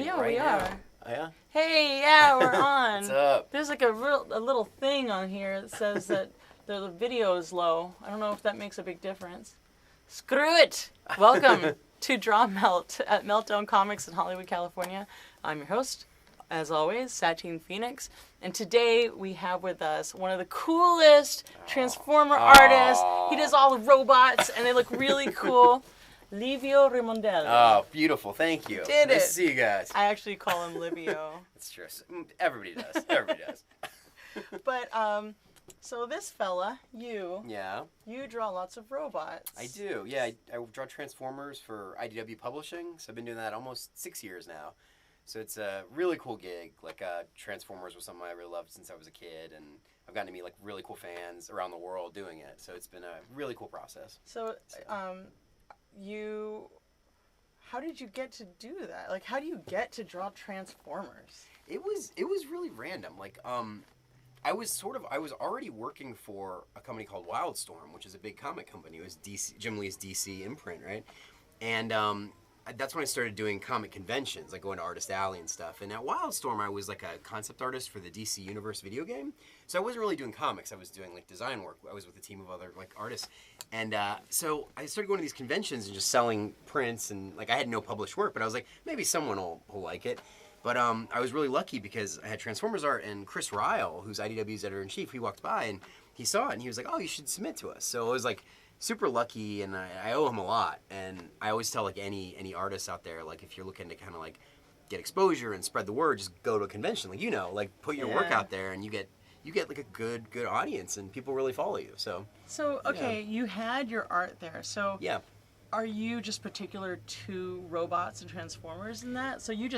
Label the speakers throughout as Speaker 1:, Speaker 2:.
Speaker 1: Yeah,
Speaker 2: right
Speaker 1: we
Speaker 2: now.
Speaker 1: are.
Speaker 2: Oh, yeah?
Speaker 1: Hey, yeah, we're on.
Speaker 2: What's up?
Speaker 1: There's like a little thing on here that says that the video is low. I don't know if that makes a big difference. Screw it! Welcome to DrawMelt at Meltdown Comics in Hollywood, California. I'm your host, as always, Satine Phoenix. And today we have with us one of the coolest Transformer artists. He does all the robots and they look really cool. Livio Rimondello.
Speaker 2: Oh, beautiful. Thank you.
Speaker 1: Did
Speaker 2: nice
Speaker 1: it.
Speaker 2: to see you guys.
Speaker 1: I actually call him Livio.
Speaker 2: It's true. Everybody does. Everybody does.
Speaker 1: But, so this fella, you draw lots of robots.
Speaker 2: I do. Yeah, I draw Transformers for IDW Publishing. So I've been doing that almost 6 years now. So it's a really cool gig. Like, Transformers was something I really loved since I was a kid. And I've gotten to meet, like, really cool fans around the world doing it. So it's been a really cool process.
Speaker 1: So, how did you get to do that? Like, how do you get to draw Transformers?
Speaker 2: It was really random. Like, I was already working for a company called Wildstorm, which is a big comic company. It was Jim Lee's DC imprint, right? And that's when I started doing comic conventions, like going to Artist Alley and stuff. And at Wildstorm, I was like a concept artist for the DC Universe video game. So I wasn't really doing comics. I was doing like design work. I was with a team of other like artists. And so I started going to these conventions and just selling prints. And like I had no published work, but I was like, maybe someone will like it. But I was really lucky because I had Transformers art, and Chris Ryle, who's IDW's editor-in-chief, he walked by and he saw it and he was like, oh, you should submit to us. So it was like super lucky, and I owe him a lot. And I always tell like any artists out there, like if you're looking to kind of like get exposure and spread the word, just go to a convention, like like put your work out there, and you get like a good audience, and people really follow you. So
Speaker 1: okay, you had your art there. So
Speaker 2: yeah.
Speaker 1: Are you just particular to robots and Transformers in that? So you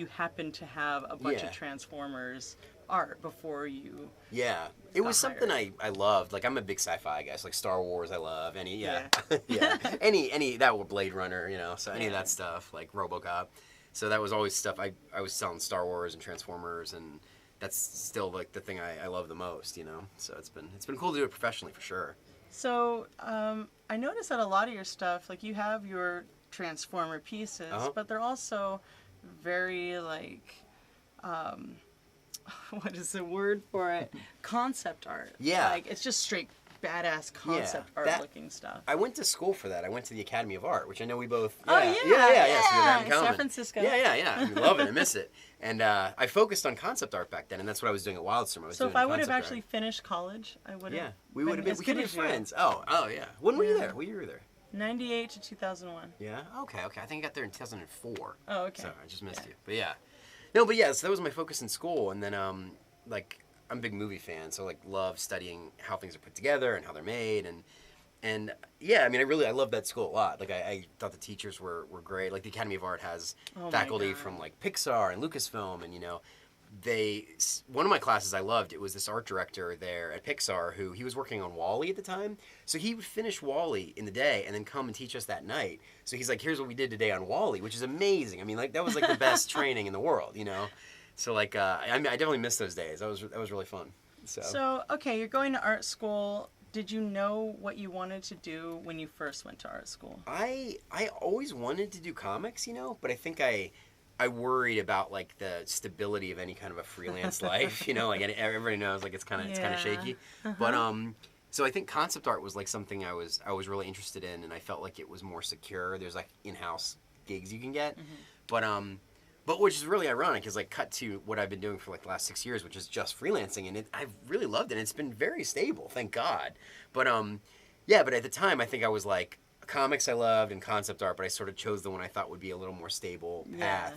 Speaker 1: happened to have a bunch of Transformers art before you...
Speaker 2: Yeah. It was something I loved. Like, I'm a big sci-fi guy, so like Star Wars I love. Any that were Blade Runner, so any of that stuff, like RoboCop. So that was always stuff. I was selling Star Wars and Transformers, and that's still like the thing I love the most, So it's been cool to do it professionally for sure.
Speaker 1: So, I noticed that a lot of your stuff, like you have your Transformer pieces, but they're also very like, what is the word for it? Concept art.
Speaker 2: Yeah.
Speaker 1: Like it's just straight badass concept art looking stuff.
Speaker 2: I went to school for that. I went to the Academy of Art, which I know we both...
Speaker 1: Yeah.
Speaker 2: So we have in common.
Speaker 1: San Francisco.
Speaker 2: Yeah. I love it. I miss it. And I focused on concept art back then, and that's what I was doing at Wildstorm.
Speaker 1: So if I would have actually finished college, I would have...
Speaker 2: Yeah, we would have been... We could have been friends.
Speaker 1: You.
Speaker 2: Oh, yeah. When were you there? What year were you there?
Speaker 1: 98 to 2001.
Speaker 2: Yeah? Okay. I think I got there in 2004.
Speaker 1: Oh, okay.
Speaker 2: So I just missed you. But yeah. No, but yeah, so that was my focus in school, and then, like... I'm a big movie fan, so like love studying how things are put together and how they're made, and yeah, I mean I love that school a lot. Like I thought the teachers were great. Like the Academy of Art has faculty from like Pixar and Lucasfilm, and one of my classes I loved, it was this art director there at Pixar who he was working on WALL-E at the time, so he would finish WALL-E in the day and then come and teach us that night. So he's like, here's what we did today on WALL-E, which is amazing. I mean like that was like the best training in the world, So like I definitely miss those days. That was really fun. So
Speaker 1: okay, you're going to art school. Did you know what you wanted to do when you first went to art school?
Speaker 2: I always wanted to do comics, but I think I worried about like the stability of any kind of a freelance life, like everybody knows like it's kind of shaky. But so I think concept art was like something I was really interested in, and I felt like it was more secure. There's like in-house gigs you can get. But which is really ironic is like cut to what I've been doing for like the last 6 years, which is just freelancing, and I've really loved it. And it's been very stable, thank God. But but at the time I think I was like comics I loved and concept art, but I sort of chose the one I thought would be a little more stable path,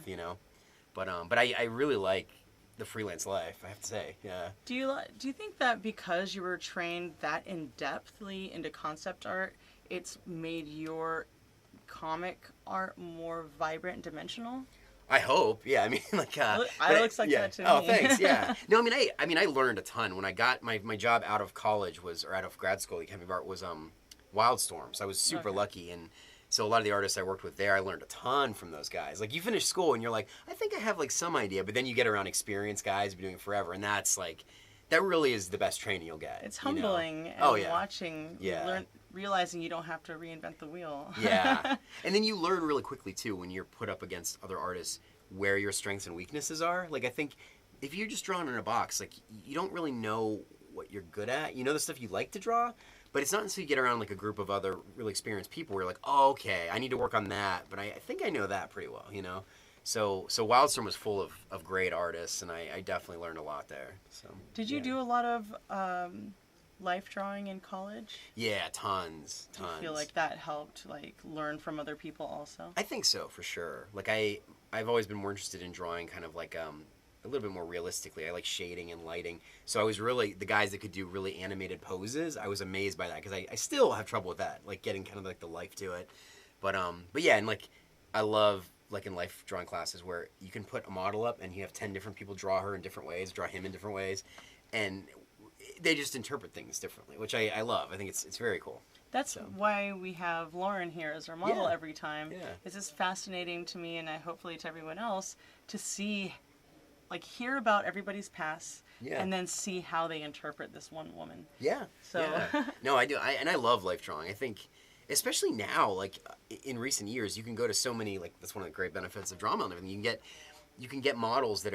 Speaker 2: But I really like the freelance life, I have to say. Yeah.
Speaker 1: Do you think that because you were trained that in-depthly into concept art, it's made your comic art more vibrant and dimensional?
Speaker 2: I hope, yeah. I mean, like,
Speaker 1: it looks like that to me.
Speaker 2: Oh, thanks. Yeah. No, I mean, I learned a ton when I got my job out of college or out of grad school. The Academy of Art was Wildstorm, so I was super lucky, and so a lot of the artists I worked with there, I learned a ton from those guys. Like, you finish school and you're like, I think I have like some idea, but then you get around experienced guys who've been doing it forever, and that's like, that really is the best training you'll get.
Speaker 1: It's humbling, and watching, realizing you don't have to reinvent the wheel.
Speaker 2: Yeah. And then you learn really quickly, too, when you're put up against other artists where your strengths and weaknesses are. Like I think if you're just drawing in a box, like you don't really know what you're good at. You know the stuff you like to draw, but it's not until you get around like a group of other really experienced people where you're like, oh, okay, I need to work on that, but I think I know that pretty well, you know? So Wildstorm was full of great artists, and I definitely learned a lot there. So
Speaker 1: Did you do a lot of life drawing in college?
Speaker 2: Yeah, tons.
Speaker 1: Do you feel like that helped like learn from other people also?
Speaker 2: I think so, for sure. Like I've always been more interested in drawing kind of like a little bit more realistically. I like shading and lighting. So I was really, the guys that could do really animated poses, I was amazed by that because I still have trouble with that, like getting kind of like the life to it. But yeah, and like I love like in life drawing classes where you can put a model up and you have 10 different people draw her in different ways, draw him in different ways, and they just interpret things differently, which I love. I think it's very cool.
Speaker 1: That's why we have Lauren here as our model every time.
Speaker 2: Yeah.
Speaker 1: It's just fascinating to me, and hopefully to everyone else, to see, like, hear about everybody's past, and then see how they interpret this one woman.
Speaker 2: Yeah.
Speaker 1: So.
Speaker 2: Yeah. No, I do. And I love life drawing. I think, especially now, like in recent years, you can go to so many, like that's one of the great benefits of DrawMelt and everything. You can get models that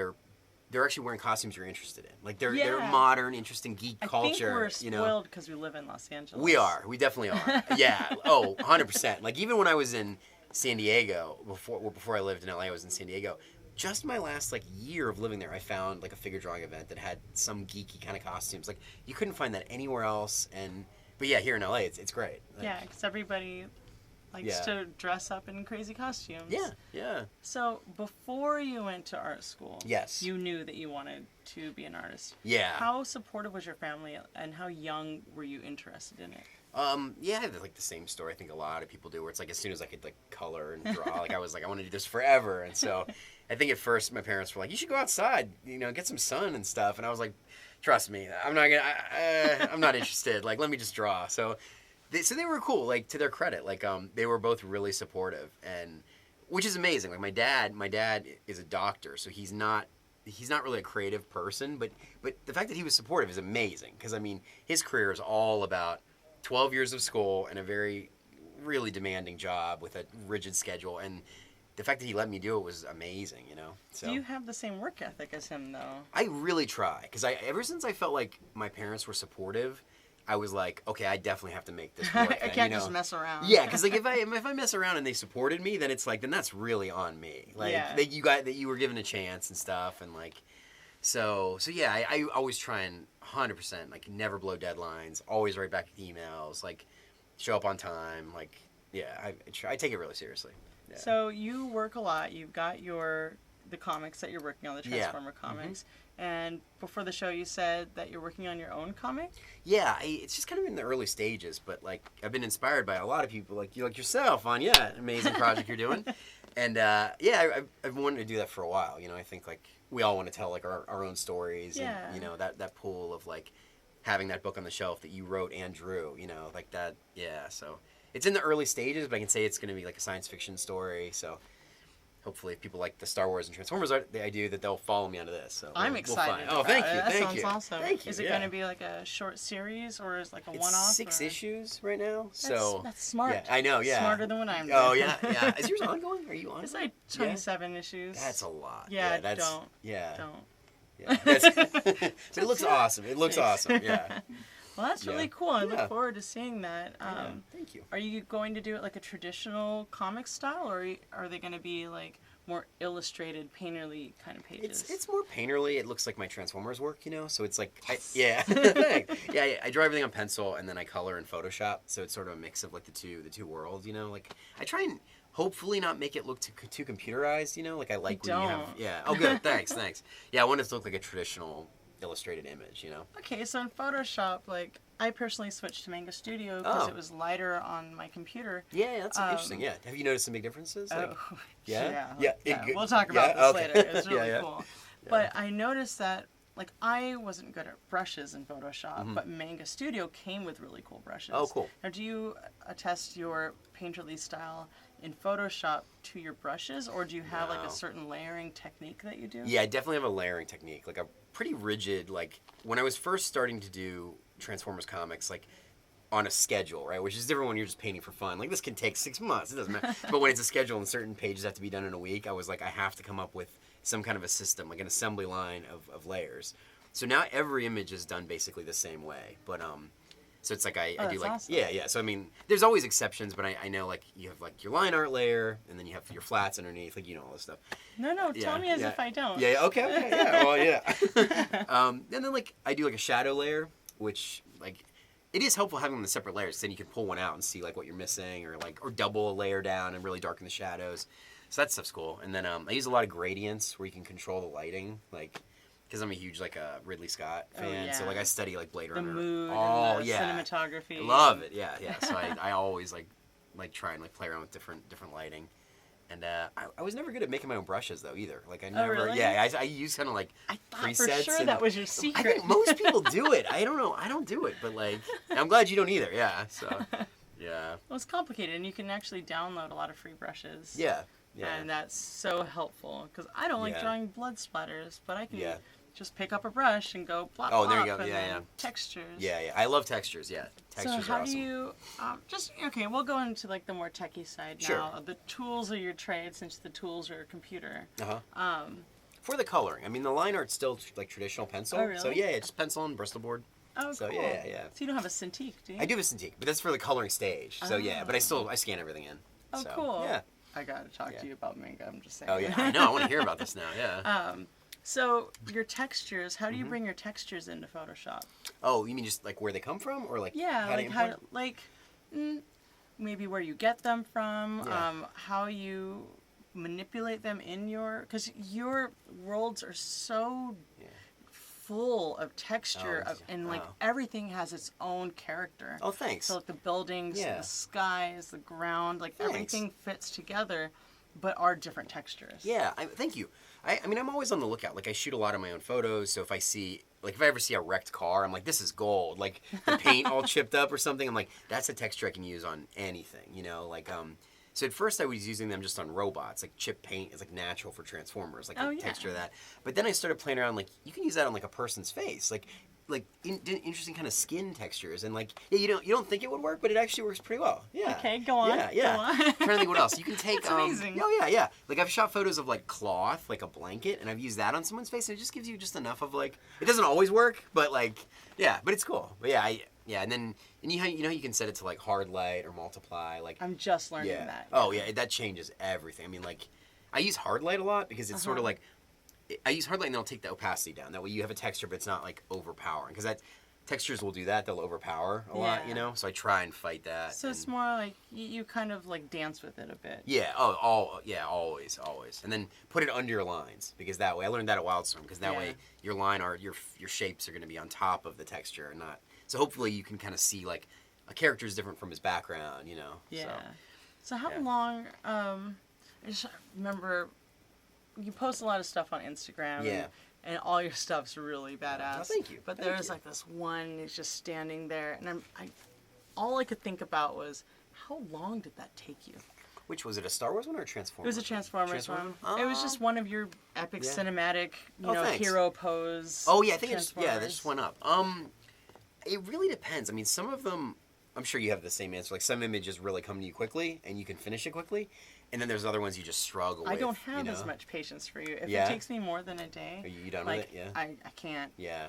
Speaker 2: they're actually wearing costumes you're interested in. Like they're modern, interesting geek culture.
Speaker 1: I think we're spoiled because we live in Los Angeles.
Speaker 2: We are. We definitely are. Yeah. Oh, 100%. Like even when I was in San Diego before I lived in LA, I was in San Diego. Just my last like year of living there, I found like a figure drawing event that had some geeky kind of costumes. Like you couldn't find that anywhere else. But yeah, here in LA, it's great. Like,
Speaker 1: yeah, because everybody likes to dress up in crazy costumes.
Speaker 2: Yeah, yeah.
Speaker 1: So before you went to art school,
Speaker 2: yes,
Speaker 1: you knew that you wanted to be an artist.
Speaker 2: Yeah.
Speaker 1: How supportive was your family, and how young were you interested in it?
Speaker 2: Yeah, I have like the same story I think a lot of people do, where it's like as soon as I could like color and draw, like I was like I want to do this forever, and so I think at first my parents were like, you should go outside, you know, get some sun and stuff, and I was like, trust me, I'm not interested. Like let me just draw. So they were cool. Like to their credit, like they were both really supportive, and which is amazing. Like my dad is a doctor, so he's not really a creative person, but the fact that he was supportive is amazing because I mean his career is all about 12 years of school and a very really demanding job with a rigid schedule, and the fact that he let me do it was amazing, you know. So
Speaker 1: do you have the same work ethic as him though?
Speaker 2: I really try because ever since I felt like my parents were supportive, I was like, okay, I definitely have to make this work.
Speaker 1: I can't just mess around.
Speaker 2: Yeah, because like if I mess around and they supported me, then it's like then that's really on me. Like that you were given a chance and stuff, and like so yeah, I always try and 100% like never blow deadlines, always write back emails, like show up on time, like yeah, I take it really seriously. Yeah.
Speaker 1: So you work a lot. You've got the comics that you're working on, the Transformer comics. Mm-hmm. And before the show, you said that you're working on your own comic?
Speaker 2: Yeah, it's just kind of in the early stages, but like I've been inspired by a lot of people like yourself on amazing project you're doing. And I've wanted to do that for a while. You know, I think like we all want to tell like our own stories, and you know that pool of like having that book on the shelf that you wrote and drew. You know, like that. Yeah, so it's in the early stages, but I can say it's going to be like a science fiction story. So hopefully, if people like the Star Wars and Transformers art that I do, that they'll follow me onto this. So
Speaker 1: I'm excited.
Speaker 2: Oh, thank you.
Speaker 1: That
Speaker 2: sounds
Speaker 1: awesome.
Speaker 2: Thank you.
Speaker 1: Is it going to be like a short series or is it like a one-off?
Speaker 2: It's 6 issues right now. So
Speaker 1: that's smart.
Speaker 2: Yeah, I know. Yeah,
Speaker 1: smarter than what I'm doing.
Speaker 2: Oh yeah, yeah. Is yours ongoing? Are you on?
Speaker 1: It's like 27 issues.
Speaker 2: That's a lot.
Speaker 1: Yeah,
Speaker 2: that's
Speaker 1: don't.
Speaker 2: Yeah.
Speaker 1: Don't.
Speaker 2: Yeah, but it looks awesome. It looks awesome. Yeah.
Speaker 1: Well, that's really cool. I look forward to seeing that.
Speaker 2: Thank you.
Speaker 1: Are you going to do it like a traditional comic style, or are they going to be like more illustrated, painterly kind of pages?
Speaker 2: It's more painterly. It looks like my Transformers work, you know. So it's like,
Speaker 1: yes.
Speaker 2: I draw everything on pencil and then I color in Photoshop. So it's sort of a mix of like the two worlds, you know. Like I try and hopefully not make it look too computerized, you know. Like I like when you have Oh, good. Thanks. Yeah, I want it to look like a traditional illustrated image, you know.
Speaker 1: Okay, so in Photoshop, like I personally switched to Manga Studio because it was lighter on my computer.
Speaker 2: Yeah, that's interesting. Yeah, have you noticed some big differences? Like,
Speaker 1: yeah.
Speaker 2: Yeah.
Speaker 1: We'll talk about this later. It's really cool.
Speaker 2: Yeah.
Speaker 1: But I noticed that like I wasn't good at brushes in Photoshop, but Manga Studio came with really cool brushes.
Speaker 2: Oh, cool.
Speaker 1: Now, do you attest your painterly style in Photoshop to your brushes, or do you have like a certain layering technique that you do?
Speaker 2: Yeah, I definitely have a layering technique. Like a pretty rigid, like when I was first starting to do Transformers comics, like on a schedule, right? Which is different when you're just painting for fun. Like, this can take 6 months. It doesn't matter. But when it's a schedule and certain pages have to be done in a week, I was like, I have to come up with some kind of a system, like an assembly line of layers. So now every image is done basically the same way. But, so it's like I do like,
Speaker 1: awesome.
Speaker 2: yeah. So, I mean, there's always exceptions, but I know, like, you have, like, your line art layer, and then you have your flats underneath, like, all this stuff.
Speaker 1: No, tell me as if I don't.
Speaker 2: Yeah, okay, yeah, well, yeah. And then, like, I do, like, a shadow layer, which, like, it is helpful having them in separate layers. Then you can pull one out and see like what you're missing, or double a layer down and really darken the shadows. So that stuff's cool. And then I use a lot of gradients where you can control the lighting, like because I'm a huge Ridley Scott fan.
Speaker 1: Yeah.
Speaker 2: So like I study like Blade Runner.
Speaker 1: The mood, and the cinematography.
Speaker 2: I love it. Yeah. So I always like try and like play around with different lighting. And I was never good at making my own brushes though either. Like I never.
Speaker 1: Really?
Speaker 2: Yeah, I use kind of like
Speaker 1: I thought
Speaker 2: presets.
Speaker 1: for sure that was your secret.
Speaker 2: I think most people do it. I don't know. I don't do it, but like I'm glad you don't either. Yeah. So yeah.
Speaker 1: Well, it's complicated, and you can actually download a lot of free brushes.
Speaker 2: Yeah.
Speaker 1: And that's so helpful because I don't like drawing blood splatters, but I can just pick up a brush and go plop.
Speaker 2: Oh, there you go.
Speaker 1: And
Speaker 2: Yeah.
Speaker 1: Textures.
Speaker 2: Yeah. I love textures. Yeah. Textures
Speaker 1: so how
Speaker 2: are awesome.
Speaker 1: do you okay, we'll go into like the more techie side now.
Speaker 2: Sure.
Speaker 1: The tools of your trade, since the tools are a computer.
Speaker 2: For the coloring, I mean, the line art's still like traditional pencil.
Speaker 1: Oh, really?
Speaker 2: So yeah, just pencil and Bristol board.
Speaker 1: Oh,
Speaker 2: so,
Speaker 1: cool.
Speaker 2: Yeah.
Speaker 1: So you don't have a Cintiq, do you?
Speaker 2: I do have a Cintiq, but that's for the coloring stage. So yeah, but I scan everything in.
Speaker 1: Oh,
Speaker 2: so,
Speaker 1: cool.
Speaker 2: Yeah.
Speaker 1: I gotta talk to you about manga. I'm just saying.
Speaker 2: Oh yeah, I know. I want to hear about this now. Yeah.
Speaker 1: So your textures, how do you bring your textures into Photoshop?
Speaker 2: Oh, you mean just like where they come from, or like
Speaker 1: maybe where you get them from,
Speaker 2: Yeah.
Speaker 1: how you manipulate them in because your worlds are so full of texture and everything has its own character.
Speaker 2: Oh, thanks.
Speaker 1: So like the buildings,
Speaker 2: Yeah.
Speaker 1: the skies, the ground, like
Speaker 2: Thanks.
Speaker 1: everything fits together, but are different textures.
Speaker 2: Yeah, thank you. I mean, I'm always on the lookout. Like, I shoot a lot of my own photos, so if I ever see a wrecked car, I'm like, this is gold. Like, the paint all chipped up or something, I'm like, that's a texture I can use on anything, So at first I was using them just on robots. Like, chip paint is, like, natural for Transformers, like, the texture of that. But then I started playing around, like, you can use that on, like, a person's face. Like interesting kind of skin textures, and like you don't think it would work, but it actually works pretty well. Yeah.
Speaker 1: Okay, go on.
Speaker 2: Yeah.
Speaker 1: Go on.
Speaker 2: I'm trying to think what else you can take.
Speaker 1: That's amazing.
Speaker 2: Yeah. Like I've shot photos of like cloth, like a blanket, and I've used that on someone's face, and it just gives you just enough of like. It doesn't always work, but like but it's cool. But and then you can set it to like hard light or multiply. Like
Speaker 1: I'm just learning that.
Speaker 2: Oh yeah, that changes everything. I mean, like I use hard light a lot because it's sort of like. I use hard light and then I'll take the opacity down. That way you have a texture, but it's not like overpowering. Because textures will do that. They'll overpower a lot, So I try and fight that.
Speaker 1: So it's more like you kind of like dance with it a bit.
Speaker 2: Yeah. Always. And then put it under your lines because that way I learned that at Wildstorm because that way your line art, your shapes are going to be on top of the texture and not. So hopefully you can kind of see like a character is different from his background,
Speaker 1: Yeah. So how long? I just remember. You post a lot of stuff on Instagram, and all your stuff's really badass.
Speaker 2: Oh, thank you.
Speaker 1: But there's like this one who's just standing there, and all I could think about was, how long did that take you?
Speaker 2: Which was it, a Star Wars one or a Transformers?
Speaker 1: It was a Transformers one. It was just one of your epic cinematic, hero pose.
Speaker 2: Oh yeah, I think that just went up. It really depends. I mean, some of them, I'm sure you have the same answer. Like some images really come to you quickly, and you can finish it quickly. And then there's other ones you just struggle with.
Speaker 1: I don't have as much patience for you. If it takes me more than a day,
Speaker 2: are you done with it? Yeah.
Speaker 1: I can't.
Speaker 2: Yeah.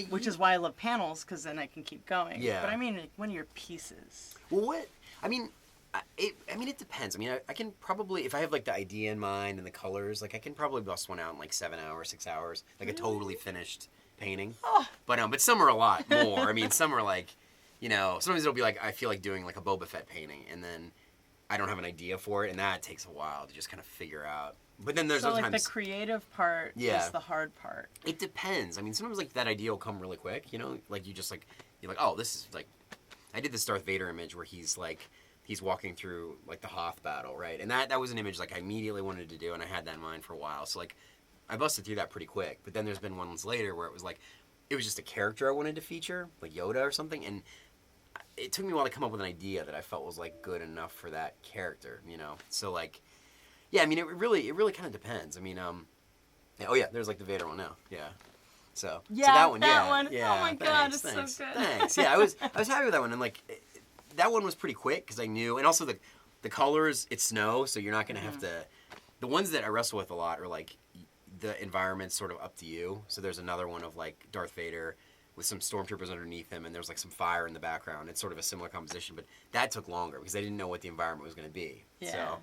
Speaker 1: Which is why I love panels, because then I can keep going.
Speaker 2: Yeah.
Speaker 1: But I mean, like, when you're pieces.
Speaker 2: Well, what? I mean, it depends. I mean, I can probably, if I have like the idea in mind and the colors, like I can probably bust one out in like 7 hours, 6 hours, like a totally finished painting.
Speaker 1: Oh.
Speaker 2: But some are a lot more. I mean, some are like, sometimes it'll be like I feel like doing like a Boba Fett painting, and then I don't have an idea for it, and that takes a while to just kind of figure out. But then there's other times.
Speaker 1: So the creative part is the hard part.
Speaker 2: It depends. I mean, sometimes like that idea will come really quick. Like you just like you're like, oh, this is like. I did this Darth Vader image where he's walking through like the Hoth battle, right? And that was an image like I immediately wanted to do, and I had that in mind for a while. So like, I busted through that pretty quick. But then there's been ones later where it was like, it was just a character I wanted to feature, like Yoda or something, and. It took me a while to come up with an idea that I felt was like good enough for that character, So like, I mean, it really kind of depends. I mean, there's like the Vader one now, So
Speaker 1: Yeah,
Speaker 2: so that one,
Speaker 1: that
Speaker 2: yeah,
Speaker 1: one.
Speaker 2: yeah.
Speaker 1: Oh my God,
Speaker 2: thanks,
Speaker 1: it's so
Speaker 2: thanks,
Speaker 1: good.
Speaker 2: Thanks. Yeah, I was happy with that one, and like that one was pretty quick because I knew, and also the colors, it's snow, so you're not gonna have to. The ones that I wrestle with a lot are like the environment's sort of up to you. So there's another one of like Darth Vader with some stormtroopers underneath him, and there's like some fire in the background. It's sort of a similar composition, but that took longer because I didn't know what the environment was going to be.
Speaker 1: Yeah.
Speaker 2: So,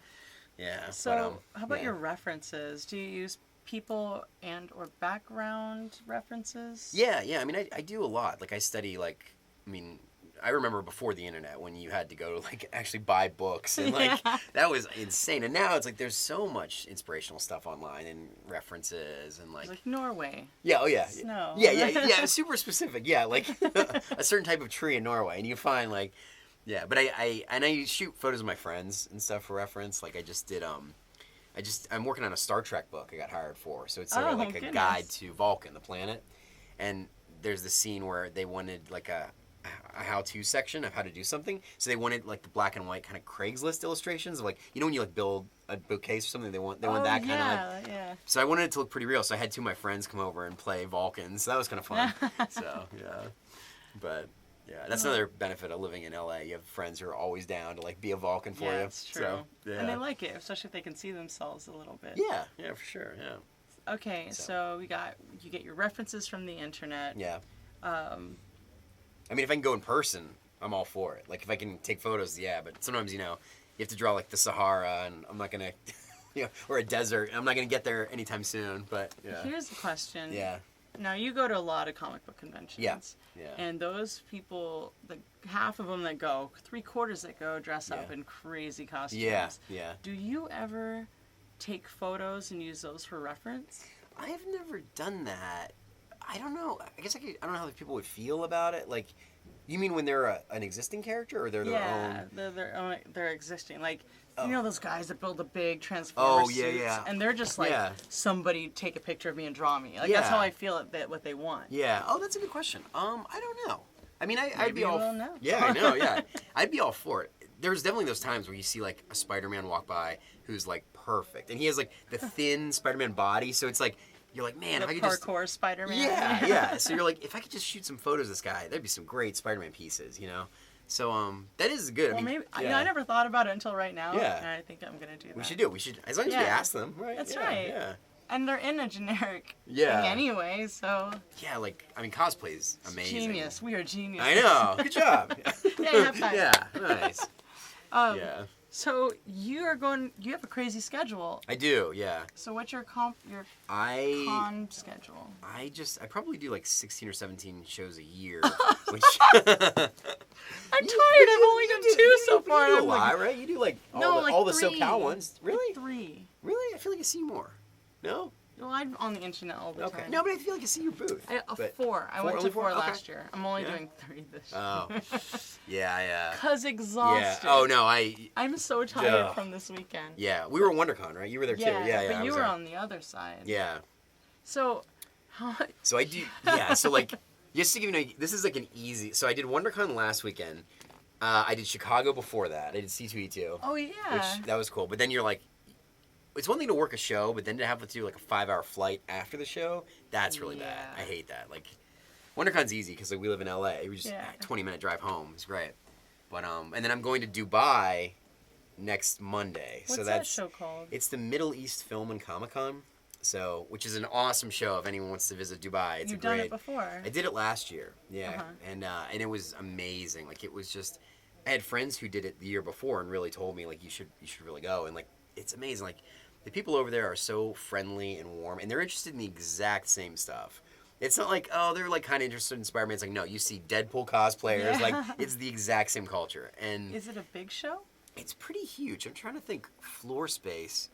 Speaker 2: yeah.
Speaker 1: So how about
Speaker 2: yeah.
Speaker 1: your references? Do you use people and or background references?
Speaker 2: Yeah, yeah. I mean, I do a lot. Like I study like, I mean, I remember before the internet when you had to go to like actually buy books and like that was insane. And now it's like there's so much inspirational stuff online and references and
Speaker 1: It's like Norway.
Speaker 2: yeah, oh yeah,
Speaker 1: Snow.
Speaker 2: yeah, super specific. Yeah, like a certain type of tree in Norway, and you find like yeah. But I shoot photos of my friends and stuff for reference. Like I just did I'm working on a Star Trek book I got hired for, so it's sort of like a guide to Vulcan, the planet, and there's this scene where they wanted like a how-to section of how to do something. So they wanted like the black and white kind of Craigslist illustrations of like, you know, when you like build a bookcase or something, they want that kind of like.
Speaker 1: Yeah.
Speaker 2: So I wanted it to look pretty real. So I had two of my friends come over and play Vulcans. So that was kind of fun. So yeah, but yeah, that's another benefit of living in LA. You have friends who are always down to like be a Vulcan for you.
Speaker 1: That's true.
Speaker 2: So, yeah.
Speaker 1: And they like it, especially if they can see themselves a little bit.
Speaker 2: Yeah, for sure. Yeah.
Speaker 1: Okay, so you get your references from the internet.
Speaker 2: Yeah. I mean, if I can go in person, I'm all for it. Like, if I can take photos, yeah. But sometimes, you know, you have to draw, like, the Sahara, and I'm not going to, you know, or a desert. I'm not going to get there anytime soon, but, yeah.
Speaker 1: Here's the question.
Speaker 2: Yeah.
Speaker 1: Now, you go to a lot of comic book conventions.
Speaker 2: Yeah.
Speaker 1: And those people, half of them that go, 3/4 that go, dress up in crazy costumes.
Speaker 2: Yeah.
Speaker 1: Do you ever take photos and use those for reference?
Speaker 2: I've never done that. I don't know. I guess I don't know how people would feel about it. Like, you mean when they're an existing character or they're their own?
Speaker 1: Yeah, they're existing. Like, you know those guys that build the big Transformer suits?
Speaker 2: Yeah.
Speaker 1: And they're just like, somebody take a picture of me and draw me. Like, that's how I feel what they want.
Speaker 2: Yeah. Oh, that's a good question. I don't know. I mean, I'd be
Speaker 1: you
Speaker 2: all...
Speaker 1: will know.
Speaker 2: Yeah, I know, yeah. I'd be all for it. There's definitely those times where you see, like, a Spider-Man walk by who's, like, perfect. And he has, like, the thin Spider-Man body, so it's like... You're like, man, if I could just...
Speaker 1: parkour Spider-Man.
Speaker 2: Yeah. So you're like, if I could just shoot some photos of this guy, that'd be some great Spider-Man pieces, you know? So, that is good.
Speaker 1: Well,
Speaker 2: I mean,
Speaker 1: maybe... I never thought about it until right now.
Speaker 2: Yeah.
Speaker 1: And I think I'm going to do that.
Speaker 2: We should do it. We should... As long as we ask them, right?
Speaker 1: That's right.
Speaker 2: Yeah.
Speaker 1: And they're in a generic
Speaker 2: thing
Speaker 1: anyway, so...
Speaker 2: Yeah, like, I mean, cosplay's amazing.
Speaker 1: Genius. We are genius.
Speaker 2: I know. Good job.
Speaker 1: Yeah, high five.
Speaker 2: Yeah, nice. Yeah.
Speaker 1: So you have a crazy schedule.
Speaker 2: I do, yeah.
Speaker 1: So what's your con schedule?
Speaker 2: I probably do like 16 or 17 shows a year. Which
Speaker 1: I'm tired. I've only done 2 so far.
Speaker 2: You do a lot, right? You do like all the
Speaker 1: 3.
Speaker 2: SoCal ones. Really?
Speaker 1: 3.
Speaker 2: Really? I feel like I see more. No?
Speaker 1: Well, I'm on the internet all the time.
Speaker 2: No, but I feel like I see your booth.
Speaker 1: 4. I went to
Speaker 2: only
Speaker 1: 4
Speaker 2: 4?
Speaker 1: last year. I'm only doing 3 this year.
Speaker 2: Oh. Yeah.
Speaker 1: Cause exhausted.
Speaker 2: Yeah. Oh no,
Speaker 1: I'm so tired from this weekend.
Speaker 2: Yeah, we were at WonderCon, right? You were there too. Yeah.
Speaker 1: But you were on the other side.
Speaker 2: Yeah.
Speaker 1: So,
Speaker 2: So I do. Yeah. So like, just to give you an idea, this is like an easy. So I did WonderCon last weekend. I did Chicago before that. I did C2E2.
Speaker 1: Oh yeah.
Speaker 2: Which that was cool. But then you're like, it's one thing to work a show, but then to have to do like a 5-hour flight after the show, that's really bad. I hate that. Like, WonderCon's easy because like we live in LA. We just 20-minute drive home. It's great. But and then I'm going to Dubai next Monday.
Speaker 1: What's that show called? It's
Speaker 2: the Middle East Film and Comic Con. So, which is an awesome show if anyone wants to visit Dubai. It's
Speaker 1: You've done it before.
Speaker 2: I did it last year. Yeah. And it was amazing. Like it was just I had friends who did it the year before and really told me like you should really go, and like it's amazing. Like the people over there are so friendly and warm, and they're interested in the exact same stuff. It's not like, oh, they're like kind of interested in Spider-Man. It's like, no, you see Deadpool cosplayers. Like, it's the exact same culture. And
Speaker 1: is it a big show?
Speaker 2: It's pretty huge. I'm trying to think. Floor space.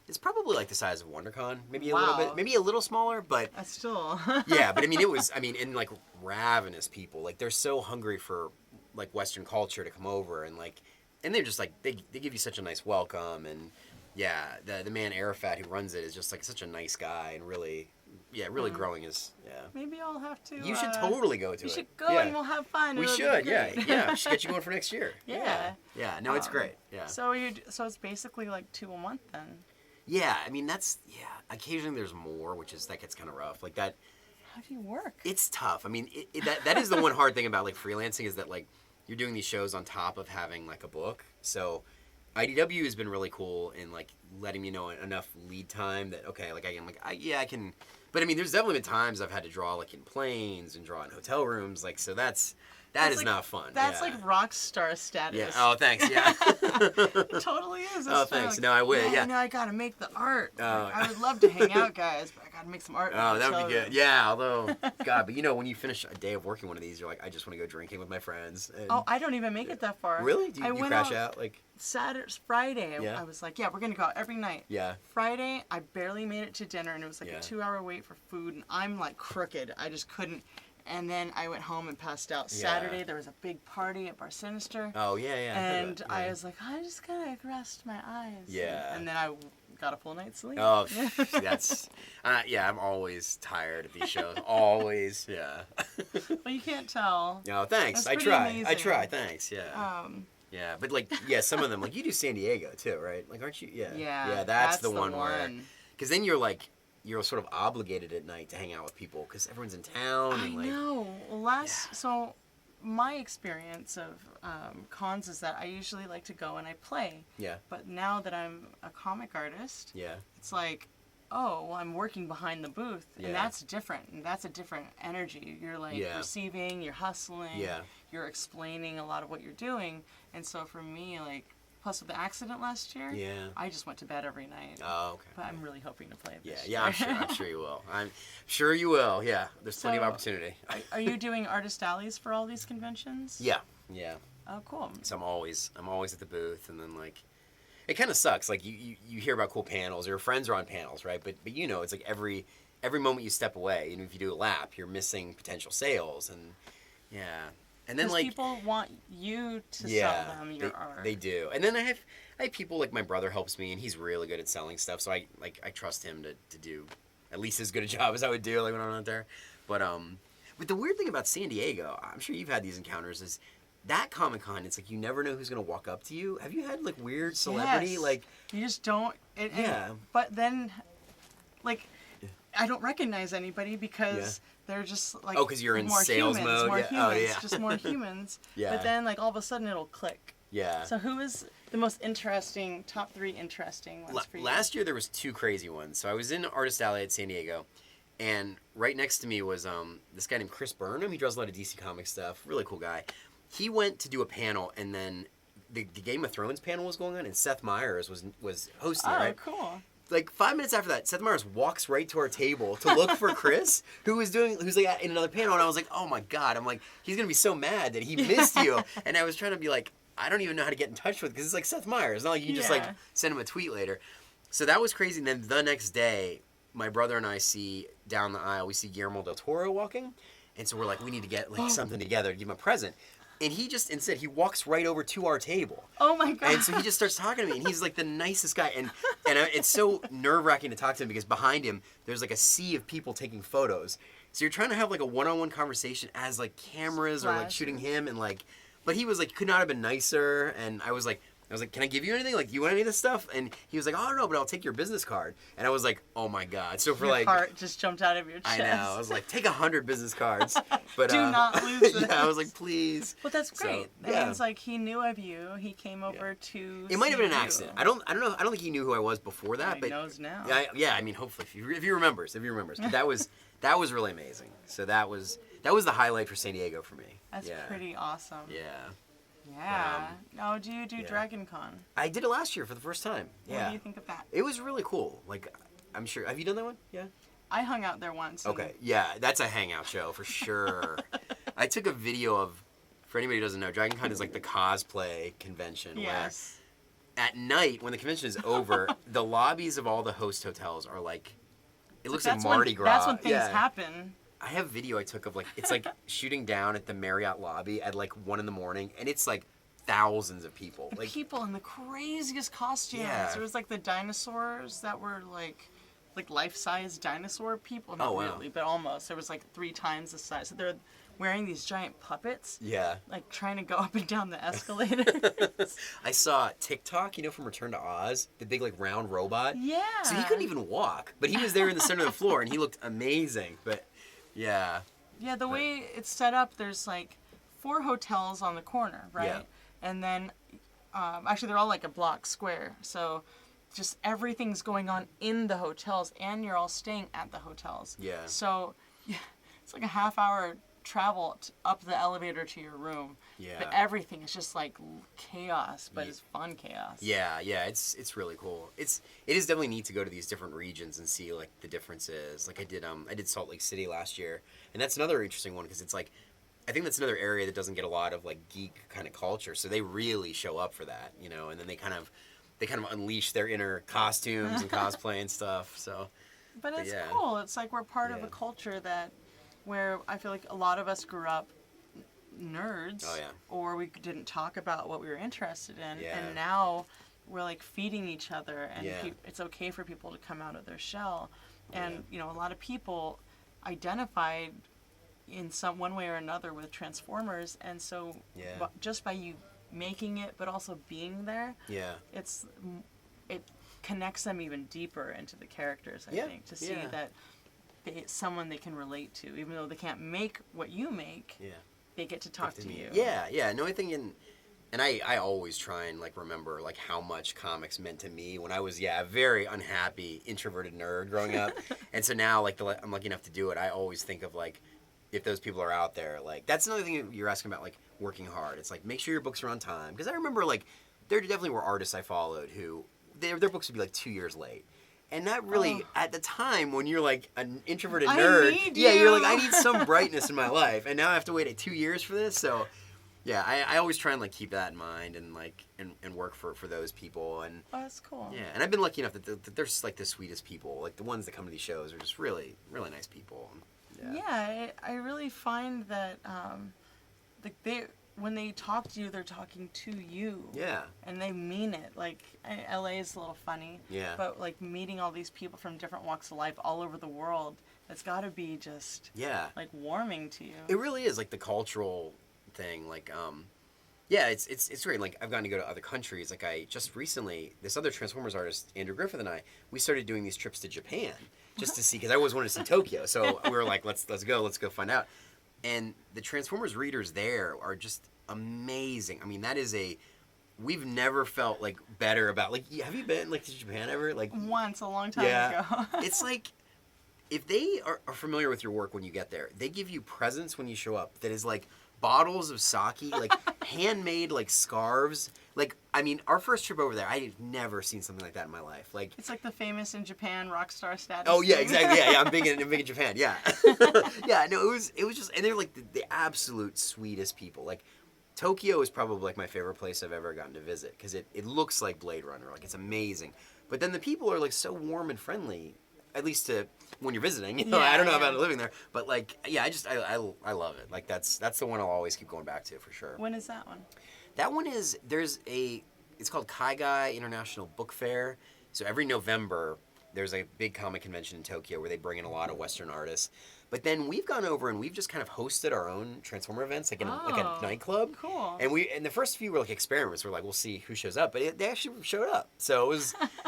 Speaker 2: It's probably like the size of WonderCon. Maybe a little bit. Maybe a little smaller, but...
Speaker 1: Still.
Speaker 2: Yeah, but I mean, and like ravenous people. Like, they're so hungry for like Western culture to come over. And like, and they're just like, they give you such a nice welcome. And yeah, the man Arafat who runs it is just like such a nice guy and really... Yeah, really growing is,
Speaker 1: Maybe I'll have to...
Speaker 2: You should totally go to it.
Speaker 1: You should go and we'll have fun.
Speaker 2: We should, yeah. We should get you going for next year.
Speaker 1: Yeah.
Speaker 2: Yeah, no, it's great, yeah.
Speaker 1: So it's basically like 2 a month then?
Speaker 2: Yeah, I mean, occasionally there's more, that gets kind of rough. Like that,
Speaker 1: How do you work?
Speaker 2: It's tough. I mean, that is the one hard thing about like freelancing is that like you're doing these shows on top of having like a book. So IDW has been really cool in like letting me know enough lead time that okay, like I can. But I mean, there's definitely been times I've had to draw like in planes and draw in hotel rooms. Like so that is
Speaker 1: like,
Speaker 2: not fun.
Speaker 1: That's like rock star status.
Speaker 2: Yeah. Oh, thanks. Yeah.
Speaker 1: It totally is.
Speaker 2: Oh, thanks. No, I would. Yeah.
Speaker 1: No, I gotta make the art.
Speaker 2: Oh.
Speaker 1: I would love to hang out, guys, but I gotta make some art.
Speaker 2: Oh, that would be good. Yeah. Although, God, but you know, when you finish a day of working one of these, you're like, I just want to go drinking with my friends. And...
Speaker 1: Oh, I don't even make it that far.
Speaker 2: Really? Do you crash out like?
Speaker 1: Friday.
Speaker 2: Yeah.
Speaker 1: I was like, yeah, we're gonna go out every night.
Speaker 2: Yeah.
Speaker 1: Friday, I barely made it to dinner, and it was like a 2-hour wait for food, and I'm like crooked. I just couldn't. And then I went home and passed out.
Speaker 2: Yeah.
Speaker 1: Saturday, there was a big party at Bar Sinister.
Speaker 2: Oh, yeah.
Speaker 1: And
Speaker 2: Yeah.
Speaker 1: I was like, I just gotta rest my eyes.
Speaker 2: Yeah.
Speaker 1: And then I got a full night's sleep.
Speaker 2: Oh, that's... yeah, I'm always tired of these shows. Always, yeah.
Speaker 1: Well, you can't tell.
Speaker 2: No, thanks.
Speaker 1: That's
Speaker 2: I try.
Speaker 1: amazing.
Speaker 2: I try. Thanks, yeah. Yeah, but like, yeah, some of them, like you do San Diego too, right? Like, aren't you? Yeah.
Speaker 1: Yeah,
Speaker 2: that's the one where... Because then you're sort of obligated at night to hang out with people because everyone's in town.
Speaker 1: I
Speaker 2: And like,
Speaker 1: know. So my experience of cons is that I usually like to go and I play.
Speaker 2: Yeah.
Speaker 1: But now that I'm a comic artist,
Speaker 2: Yeah.
Speaker 1: it's like, oh, well, I'm working behind the booth,
Speaker 2: Yeah.
Speaker 1: and that's different. And that's a different energy. You're like receiving, you're hustling,
Speaker 2: Yeah.
Speaker 1: you're explaining a lot of what you're doing. And so for me, like, plus with the accident last year,
Speaker 2: Yeah.
Speaker 1: I just went to bed every night.
Speaker 2: Oh, okay.
Speaker 1: But I'm really hoping to play it
Speaker 2: Yeah,
Speaker 1: this
Speaker 2: yeah,
Speaker 1: year.
Speaker 2: I'm sure you will. I'm sure you will. Yeah, there's plenty of
Speaker 1: So,
Speaker 2: opportunity.
Speaker 1: Are you doing artist alleys for all these conventions?
Speaker 2: Yeah, yeah.
Speaker 1: Oh, cool.
Speaker 2: So I'm always at the booth, and then like, it kind of sucks. Like you hear about cool panels, or your friends are on panels, right? But you know, it's like every moment you step away, and if you do a lap, you're missing potential sales, and yeah. And then like
Speaker 1: people want you to sell them your art.
Speaker 2: They do. And then I have people like my brother helps me, and he's really good at selling stuff. So I trust him to do at least as good a job as I would do like when I'm out there. But the weird thing about San Diego, I'm sure you've had these encounters, is that Comic-Con, it's like you never know who's gonna walk up to you. Have you had like weird celebrity like?
Speaker 1: You just don't. But then, like, I don't recognize anybody because they're just like
Speaker 2: because you're in
Speaker 1: more
Speaker 2: sales
Speaker 1: humans,
Speaker 2: mode.
Speaker 1: more
Speaker 2: Yeah.
Speaker 1: humans,
Speaker 2: Oh,
Speaker 1: just more humans.
Speaker 2: Yeah.
Speaker 1: But then, like, all of a sudden, it'll click.
Speaker 2: Yeah.
Speaker 1: So who is the most interesting, top 3 interesting ones for you?
Speaker 2: Last year there was 2 crazy ones. So I was in Artist Alley at San Diego, and right next to me was this guy named Chris Burnham. He draws a lot of DC Comics stuff. Really cool guy. He went to do a panel, and then the Game of Thrones panel was going on, and Seth Meyers was hosting it, right?
Speaker 1: Oh, cool.
Speaker 2: Like 5 minutes after that, Seth Meyers walks right to our table to look for Chris, who's like in another panel, and I was like, oh my God, I'm like, he's gonna be so mad that he missed you, and I was trying to be like, I don't even know how to get in touch with, because it's like Seth Meyers, it's not like you just like send him a tweet later. So that was crazy. And then the next day, my brother and I see down the aisle, we see Guillermo del Toro walking, and so we're like, we need to get like something together to give him a present. And he just instead he walks right over to our table.
Speaker 1: Oh my God!
Speaker 2: And so he just starts talking to me, and he's like the nicest guy. And it's so nerve-wracking to talk to him because behind him there's like a sea of people taking photos. So you're trying to have like a one-on-one conversation as like cameras are like shooting him, and like, but he was like could not have been nicer. And I was like, can I give you anything? Like, do you want any of this stuff? And he was like, oh no, but I'll take your business card. And I was like, oh my God. So for
Speaker 1: your
Speaker 2: like,
Speaker 1: heart just jumped out of your chest.
Speaker 2: I know. I was like, take 100 business cards. But
Speaker 1: do not lose this.
Speaker 2: Yeah, I was like, please.
Speaker 1: But that's great.
Speaker 2: So,
Speaker 1: That means like he knew of you. He came over to.
Speaker 2: It might have been an
Speaker 1: see you.
Speaker 2: accident. I don't know. I don't think he knew who I was before that.
Speaker 1: He
Speaker 2: but
Speaker 1: knows now.
Speaker 2: Yeah. I mean, hopefully, if he remembers. But that was really amazing. So that was the highlight for San Diego for me.
Speaker 1: That's pretty awesome.
Speaker 2: Yeah.
Speaker 1: Yeah. Now, do you do Dragon Con?
Speaker 2: I did it last year for the first time. Yeah.
Speaker 1: What do you think of that?
Speaker 2: It was really cool. Like, I'm sure. Have you done that one? Yeah.
Speaker 1: I hung out there once.
Speaker 2: Okay. Yeah, that's a hangout show for sure. I took a video of, for anybody who doesn't know, Dragon Con is like the cosplay convention.
Speaker 1: Yes.
Speaker 2: Where at night, when the convention is over, the lobbies of all the host hotels are like, it looks like Mardi Gras.
Speaker 1: That's when things happen.
Speaker 2: I have video I took of like, it's like shooting down at the Marriott lobby at like 1 a.m, and it's like thousands of people. Like
Speaker 1: people in the craziest costumes.
Speaker 2: Yeah.
Speaker 1: There was like the dinosaurs that were like life-size dinosaur people. Not really, but almost. There was like 3 times the size. So they're wearing these giant puppets.
Speaker 2: Yeah.
Speaker 1: Like trying to go up and down the escalators.
Speaker 2: I saw TikTok, from Return to Oz, the big like round robot.
Speaker 1: Yeah.
Speaker 2: So he couldn't even walk, but he was there in the center of the floor, and he looked amazing. But Yeah.
Speaker 1: Yeah, the way it's set up, there's like 4 hotels on the corner, right?
Speaker 2: Yeah.
Speaker 1: And then, actually, they're all like a block square. So just everything's going on in the hotels, and you're all staying at the hotels.
Speaker 2: Yeah.
Speaker 1: So yeah, it's like a half-hour travel up the elevator to your room.
Speaker 2: Yeah.
Speaker 1: But everything is just like chaos, but it's fun chaos.
Speaker 2: Yeah, it's really cool. It is definitely neat to go to these different regions and see like the differences. Like I did Salt Lake City last year, and that's another interesting one because it's like I think that's another area that doesn't get a lot of like geek kind of culture. So they really show up for that, you know, and then they kind of unleash their inner costumes and cosplay and stuff. So
Speaker 1: But it's
Speaker 2: yeah.
Speaker 1: cool. It's like we're part of
Speaker 2: Yeah.
Speaker 1: a culture where I feel like a lot of us grew up nerds.
Speaker 2: Oh, yeah.
Speaker 1: Or we didn't talk about what we were interested in.
Speaker 2: Yeah.
Speaker 1: And now we're like feeding each other, and
Speaker 2: Yeah.
Speaker 1: it's okay for people to come out of their shell. And,
Speaker 2: Yeah.
Speaker 1: you know, a lot of people identified in one way or another with Transformers. And so
Speaker 2: Yeah.
Speaker 1: just by you making it, but also being there,
Speaker 2: Yeah.
Speaker 1: it connects them even deeper into the characters, I
Speaker 2: Yeah,
Speaker 1: think, to see
Speaker 2: yeah.
Speaker 1: that it's someone they can relate to. Even though they can't make what you make,
Speaker 2: Yeah.
Speaker 1: they get to talk to you.
Speaker 2: Yeah. No, I think and I always try and like remember like how much comics meant to me when I was a very unhappy introverted nerd growing up, and so now like I'm lucky enough to do it. I always think of like if those people are out there, like that's another thing you're asking about, like working hard. It's like make sure your books are on time, because I remember like there definitely were artists I followed who their books would be like 2 years late. And that really, at the time, when you're like an introverted nerd, you're like, I need some brightness in my life, and now I have to wait 2 years for this. So, yeah, I always try and like keep that in mind and like and work for those people. And
Speaker 1: that's cool.
Speaker 2: yeah, and I've been lucky enough that they're just like the sweetest people. Like the ones that come to these shows are just really really nice people.
Speaker 1: Yeah, I really find that when they talk to you, they're talking to you.
Speaker 2: Yeah.
Speaker 1: And they mean it. Like, LA is a little funny.
Speaker 2: Yeah.
Speaker 1: But, like, meeting all these people from different walks of life all over the world, it's got to be just, like, warming to you.
Speaker 2: It really is, like, the cultural thing. Like, yeah, it's great. Like, I've gotten to go to other countries. Like, I just recently, this other Transformers artist, Andrew Griffith, and we started doing these trips to Japan just to see, because I always wanted to see Tokyo. So we were like, let's go find out. And the Transformers readers there are just amazing. I mean, we've never felt like better about, like, have you been like to Japan ever? Like
Speaker 1: once, a long time ago.
Speaker 2: It's like, if they are familiar with your work when you get there, they give you presents when you show up that is like bottles of sake, like handmade like scarves. Like, I mean, our first trip over there, I had never seen something like that in my life. Like,
Speaker 1: it's like the famous in Japan rock star status.
Speaker 2: Oh yeah,
Speaker 1: thing.
Speaker 2: exactly. Yeah, I'm big in Japan. Yeah, yeah. No, it was just, and they're like the absolute sweetest people. Like, Tokyo is probably like my favorite place I've ever gotten to visit, because it looks like Blade Runner. Like, it's amazing. But then the people are like so warm and friendly, at least to when you're visiting. You know, I don't know about living there, but like, yeah, I love it. Like, that's the one I'll always keep going back to for sure.
Speaker 1: When is that one?
Speaker 2: That one is, it's called Kaigai International Book Fair. So every November, there's a big comic convention in Tokyo where they bring in a lot of Western artists. But then we've gone over and we've just kind of hosted our own Transformer events, like like a nightclub.
Speaker 1: Cool.
Speaker 2: And the first few were like experiments. We're like, we'll see who shows up. But they actually showed up. So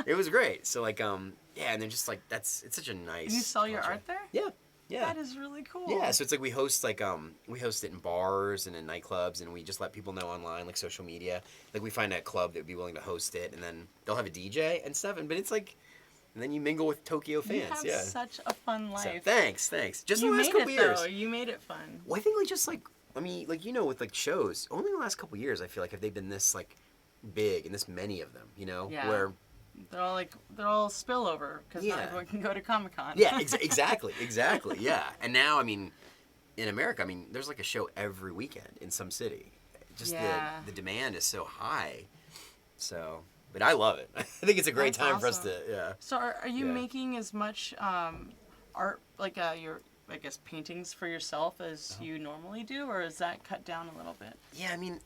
Speaker 2: it was great. So like, yeah, and they're just like, it's such a nice.
Speaker 1: And you sell your
Speaker 2: culture.
Speaker 1: art there?
Speaker 2: Yeah. Yeah.
Speaker 1: That is really cool.
Speaker 2: Yeah, so it's like we host it in bars and in nightclubs, and we just let people know online, like social media. Like, we find a club that would be willing to host it, and then they'll have a DJ and stuff. But it's like, and then you mingle with Tokyo fans.
Speaker 1: You have such a fun life.
Speaker 2: So, thanks. Just
Speaker 1: you
Speaker 2: the last couple years.
Speaker 1: Though. You made it fun.
Speaker 2: Well, I think like just like, I mean, like, you know, with like shows, only the last couple years I feel like have they been this like big and this many of them. You know, where.
Speaker 1: They're all spillover, because not everyone can go to Comic-Con.
Speaker 2: Yeah, exactly, yeah. And now, I mean, in America, I mean, there's like a show every weekend in some city. Just the demand is so high. So, but I love it. I think it's a great time for us to,
Speaker 1: So are you making as much art, like your, I guess, paintings for yourself as you normally do, or is that cut down a little bit?
Speaker 2: Yeah, I mean,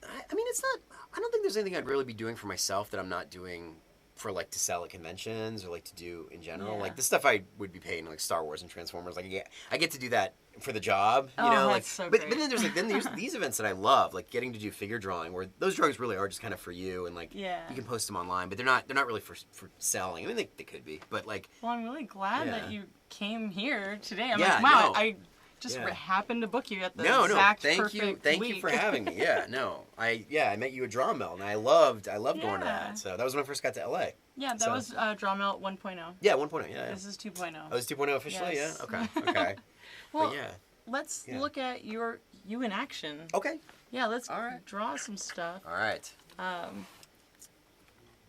Speaker 2: it's not, I don't think there's anything I'd really be doing for myself that I'm not doing for like to sell at conventions or like to do in general. Like the stuff I would be paying, like Star Wars and Transformers, like I get to do that for the job, you know. Like,
Speaker 1: so
Speaker 2: but then there's these events that I love, like getting to do figure drawing, where those drawings really are just kind of for you, and like you can post them online, but they're not really for selling. I mean, they could be, but like.
Speaker 1: Well, I'm really glad that you came here today. I'm
Speaker 2: Yeah,
Speaker 1: like, wow,
Speaker 2: no.
Speaker 1: I just
Speaker 2: Yeah.
Speaker 1: happened to book you at the
Speaker 2: No,
Speaker 1: exact
Speaker 2: thank
Speaker 1: perfect
Speaker 2: you, thank
Speaker 1: week.
Speaker 2: you for having me. Yeah, no, I met you at DrawMelt, and I loved going to
Speaker 1: Yeah.
Speaker 2: that. So that was when I first got to LA.
Speaker 1: Yeah, that
Speaker 2: So-
Speaker 1: was DrawMelt 1.0.
Speaker 2: Yeah, 1.0. Yeah, yeah.
Speaker 1: This is 2.0.
Speaker 2: Oh, it's 2.0 officially.
Speaker 1: Yes.
Speaker 2: Yeah. Okay. Okay.
Speaker 1: Well,
Speaker 2: But yeah.
Speaker 1: let's
Speaker 2: Yeah.
Speaker 1: look at you in action.
Speaker 2: Okay.
Speaker 1: Yeah, let's
Speaker 2: All right.
Speaker 1: draw some stuff.
Speaker 2: All right.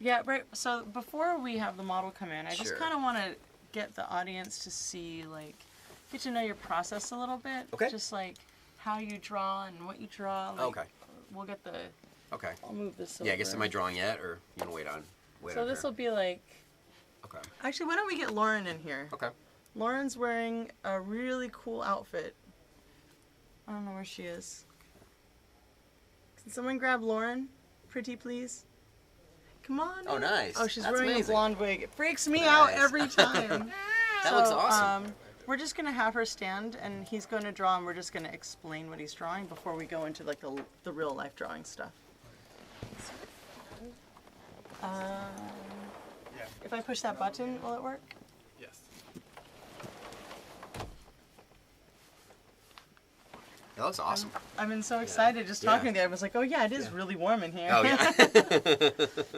Speaker 1: Yeah, right. So before we have the model come in, I just
Speaker 2: Sure.
Speaker 1: kind of want to get the audience to see, like, get to know your process a little bit.
Speaker 2: Okay.
Speaker 1: Just like how you draw and what you draw. Like,
Speaker 2: Okay.
Speaker 1: We'll get the.
Speaker 2: Okay.
Speaker 1: I'll move this over.
Speaker 2: Yeah, I guess am I drawing yet, or you wanna wait on?
Speaker 1: So this will be like.
Speaker 2: Okay.
Speaker 1: Actually, why don't we get Lauren in here?
Speaker 2: Okay.
Speaker 1: Lauren's wearing a really cool outfit. I don't know where she is. Can someone grab Lauren, pretty please? Come on.
Speaker 2: Oh,
Speaker 1: in.
Speaker 2: nice.
Speaker 1: Oh, she's
Speaker 2: That's
Speaker 1: wearing
Speaker 2: amazing.
Speaker 1: a blonde wig. It freaks me out
Speaker 2: Nice.
Speaker 1: every time.
Speaker 2: That looks awesome.
Speaker 1: We're just gonna have her stand, and he's going to draw, and we're just gonna explain what he's drawing before we go into like the real life drawing stuff. If I push that button, will it work?
Speaker 3: Yes.
Speaker 2: That looks awesome.
Speaker 1: I've been so excited just
Speaker 2: Yeah.
Speaker 1: talking to you. I was like, oh yeah, it is really warm in here.
Speaker 2: Oh yeah.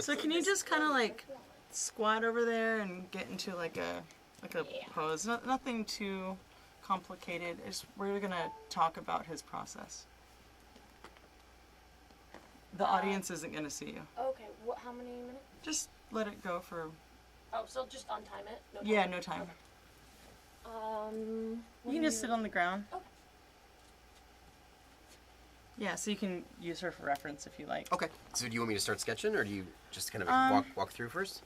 Speaker 1: So can you just kind of like squat over there and get into like a pose? Nothing too complicated. We're gonna talk about his process. The audience isn't gonna see you.
Speaker 4: Okay, how many minutes?
Speaker 1: Just let it go for.
Speaker 4: Oh, so just untime it? No
Speaker 1: Yeah,
Speaker 4: time?
Speaker 1: no time.
Speaker 4: what
Speaker 1: You can
Speaker 4: do
Speaker 1: just sit on the ground.
Speaker 4: Okay.
Speaker 1: Yeah, so you can use her for reference if you like.
Speaker 2: Okay. So do you want me to start sketching, or do you just kind of walk through first?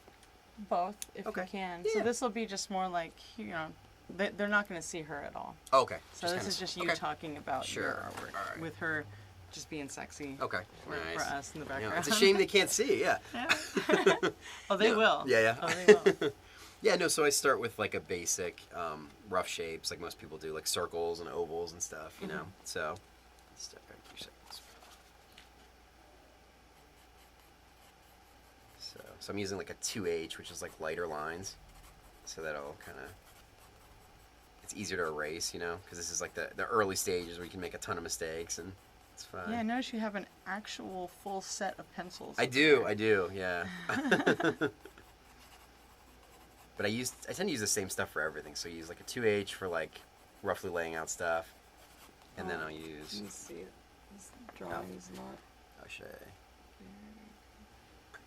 Speaker 1: Both, if
Speaker 2: Okay.
Speaker 1: you can. So
Speaker 2: Yeah.
Speaker 1: this will be just more like, you know, they're not going to see her at all.
Speaker 2: Oh, okay.
Speaker 1: So this is just you
Speaker 2: okay.
Speaker 1: talking about your
Speaker 2: Sure.
Speaker 1: artwork
Speaker 2: All right.
Speaker 1: with her just being sexy
Speaker 2: Okay.
Speaker 1: for
Speaker 2: Nice.
Speaker 1: us in the
Speaker 2: You know,
Speaker 1: background.
Speaker 2: it's a shame they can't see. Yeah.
Speaker 1: Oh, they
Speaker 2: Yeah.
Speaker 1: will.
Speaker 2: Yeah, yeah.
Speaker 1: Oh, they will.
Speaker 2: Yeah, no, so I start with like a basic rough shapes like most people do, like circles and ovals and stuff, you know. So, step back a few seconds. So I'm using like a 2H, which is like lighter lines. So that'll kind of, it's easier to erase, you know, because this is like the early stages where you can make a ton of mistakes and it's fine.
Speaker 1: Yeah, I notice you have an actual full set of pencils.
Speaker 2: I do, yeah. But I tend to use the same stuff for everything. So I use like a 2H for like roughly laying out stuff, and then I'll use.
Speaker 1: Let me see it. This drawing is not.
Speaker 2: Oh, should I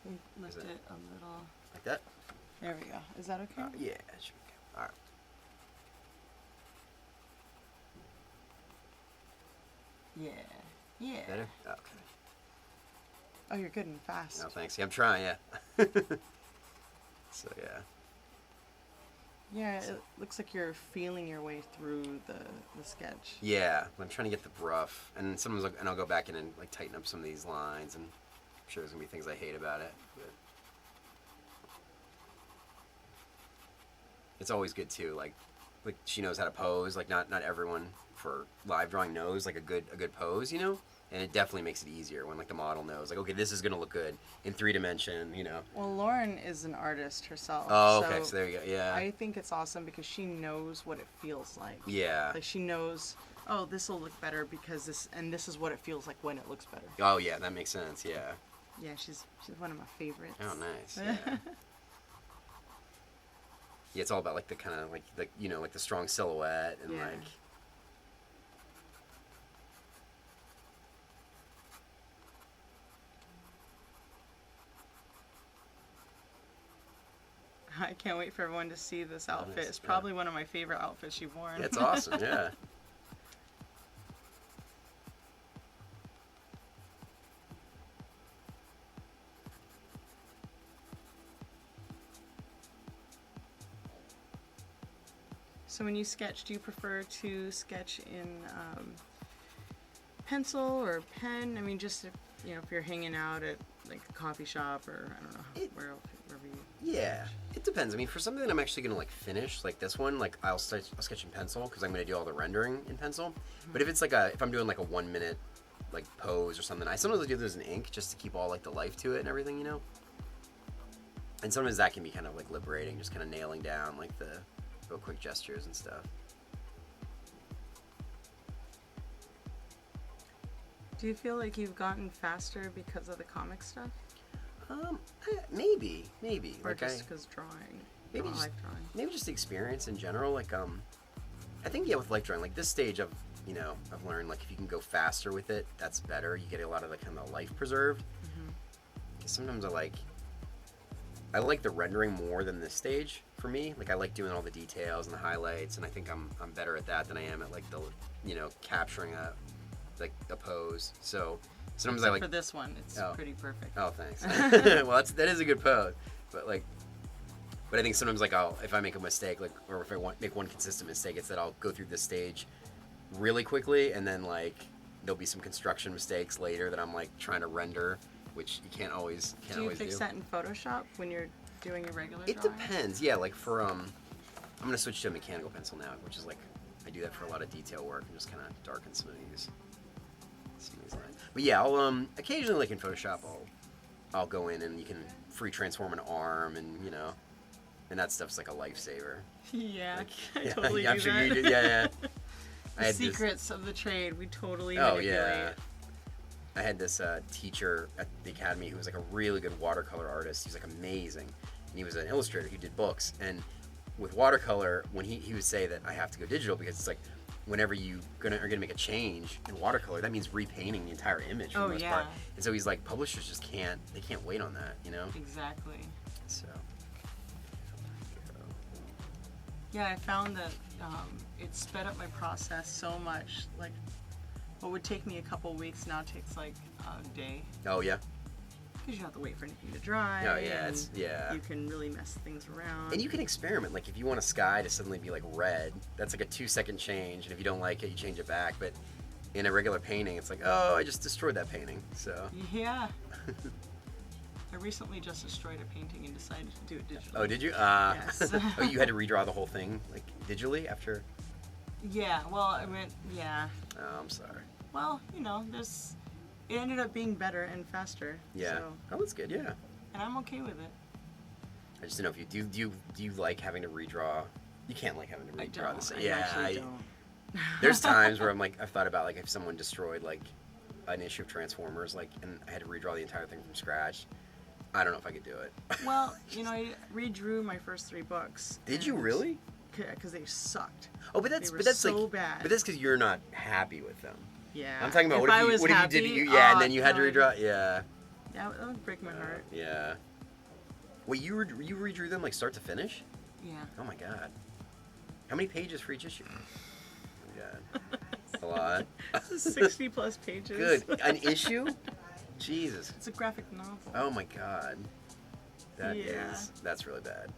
Speaker 1: We lift
Speaker 2: it-
Speaker 1: it a little.
Speaker 2: like that?
Speaker 1: There we go. Is that okay?
Speaker 2: Yeah, it should be good. All right.
Speaker 1: Yeah. Yeah.
Speaker 2: Better. Okay.
Speaker 1: Oh, you're good and fast.
Speaker 2: No, thanks. Yeah, I'm trying. Yeah. So yeah.
Speaker 1: Yeah, it looks like you're feeling your way through the sketch.
Speaker 2: Yeah, I'm trying to get the rough, and sometimes I'll go back in and like tighten up some of these lines, and I'm sure there's gonna be things I hate about it, but it's always good too. Like she knows how to pose. Like not everyone for live drawing knows like a good pose, you know. And it definitely makes it easier when like the model knows like, okay, this is gonna look good in 3-dimension, you know.
Speaker 1: Well, Lauren is an artist herself.
Speaker 2: Oh, okay, so there you go. Yeah.
Speaker 1: I think it's awesome because she knows what it feels like.
Speaker 2: Yeah.
Speaker 1: Like she knows, oh, this will look better because this is what it feels like when it looks better.
Speaker 2: Oh yeah, that makes sense. Yeah.
Speaker 1: Yeah, she's one of my favorites.
Speaker 2: Oh, nice. Yeah. Yeah, it's all about like the kind of like you know like the strong silhouette and
Speaker 1: Yeah.
Speaker 2: like.
Speaker 1: I can't wait for everyone to see this outfit.
Speaker 2: nice.
Speaker 1: It's probably one of my favorite outfits you've worn.
Speaker 2: That's awesome. Yeah.
Speaker 1: So when you sketch, do you prefer to sketch in pencil or pen? I mean, just if, you know, if you're hanging out at like a coffee shop or I don't know wherever you.
Speaker 2: Yeah, it depends. I mean, for something that I'm actually gonna like finish, like this one, like I'll sketch in pencil because I'm gonna do all the rendering in pencil. But if it's like if I'm doing like a 1 minute like pose or something, I sometimes do those in ink just to keep all like the life to it and everything, you know. And sometimes that can be kind of like liberating, just kind of nailing down like the real quick gestures and stuff.
Speaker 1: Do you feel like you've gotten faster because of the comic stuff?
Speaker 2: Maybe.
Speaker 1: Or
Speaker 2: Like
Speaker 1: just because drawing?
Speaker 2: maybe
Speaker 1: Life
Speaker 2: just
Speaker 1: drawing.
Speaker 2: maybe just the experience in general. Like I think with life drawing, like this stage of I've learned like if you can go faster with it, that's better. You get a lot of the kind of life preserved. Because sometimes I like the rendering more than this stage for me. Like I like doing all the details and the highlights, and I think I'm better at that than I am at like the capturing a pose. So sometimes I like
Speaker 1: for this one, it's pretty perfect.
Speaker 2: Oh, thanks. Well, that is a good pose, but I think sometimes like if I make a mistake, like, or if I make one consistent mistake, it's that I'll go through this stage really quickly, and then like there'll be some construction mistakes later that I'm like trying to render, which you can't always do.
Speaker 1: Do you fix that in Photoshop when you're doing a regular
Speaker 2: It
Speaker 1: drawing?
Speaker 2: depends. Yeah, like for I'm gonna switch to a mechanical pencil now, which is like I do that for a lot of detail work and just kind of darken some of these lines. But yeah, I'll occasionally like in Photoshop I'll go in and you can free transform an arm and and that stuff's like a lifesaver.
Speaker 1: Yeah,
Speaker 2: Like,
Speaker 1: I totally do
Speaker 2: I'm sure
Speaker 1: that.
Speaker 2: you do. Yeah.
Speaker 1: The secrets of the trade, we totally
Speaker 2: Oh
Speaker 1: manipulate.
Speaker 2: yeah. I had this teacher at the academy who was like a really good watercolor artist. He was like amazing, and he was an illustrator. He did books, and with watercolor, when he would say that I have to go digital because it's like whenever are gonna make a change in watercolor, that means repainting the entire image for the most part. And so he's like, publishers just can't wait on that,
Speaker 1: Exactly.
Speaker 2: So.
Speaker 1: Yeah, I found that it sped up my process so much. Like, what would take me a couple weeks now takes like a day.
Speaker 2: Oh yeah.
Speaker 1: Because you have to wait for anything to dry.
Speaker 2: Oh yeah,
Speaker 1: and you can really mess things around.
Speaker 2: And you can experiment. Like if you want a sky to suddenly be like red, that's like a 2-second change. And if you don't like it, you change it back. But in a regular painting, it's like, oh, I just destroyed that painting. So.
Speaker 1: Yeah. I recently just destroyed a painting and decided to do it digitally.
Speaker 2: Oh, did you?
Speaker 1: Yes.
Speaker 2: Oh, you had to redraw the whole thing like digitally after?
Speaker 1: Yeah. Well, I meant
Speaker 2: Oh, I'm sorry.
Speaker 1: Well, it ended up being better and faster.
Speaker 2: Yeah.
Speaker 1: So,
Speaker 2: Oh, that's good. Yeah.
Speaker 1: and I'm okay with it.
Speaker 2: I just didn't know if do you like having to redraw? You can't like having to
Speaker 1: I
Speaker 2: redraw
Speaker 1: don't.
Speaker 2: the same.
Speaker 1: I
Speaker 2: Yeah.
Speaker 1: actually don't.
Speaker 2: There's times where I've thought about like if someone destroyed like an issue of Transformers, like, and I had to redraw the entire thing from scratch. I don't know if I could do it.
Speaker 1: Well, I redrew my first 3 books.
Speaker 2: Did you really?
Speaker 1: Because they sucked.
Speaker 2: Oh, but that's
Speaker 1: They were
Speaker 2: so
Speaker 1: so bad.
Speaker 2: But that's because you're not happy with them.
Speaker 1: Yeah.
Speaker 2: I'm talking about
Speaker 1: if I
Speaker 2: what
Speaker 1: was
Speaker 2: if
Speaker 1: happy,
Speaker 2: you did and then you had to
Speaker 1: God.
Speaker 2: redraw. Yeah.
Speaker 1: That would break my heart.
Speaker 2: Yeah. Wait, you redrew them like start to finish?
Speaker 1: Yeah.
Speaker 2: Oh my god. How many pages for each issue? Oh my god. A lot.
Speaker 1: 60 plus pages.
Speaker 2: Good. An issue? Jesus.
Speaker 1: It's a graphic novel.
Speaker 2: Oh my god. That's really bad.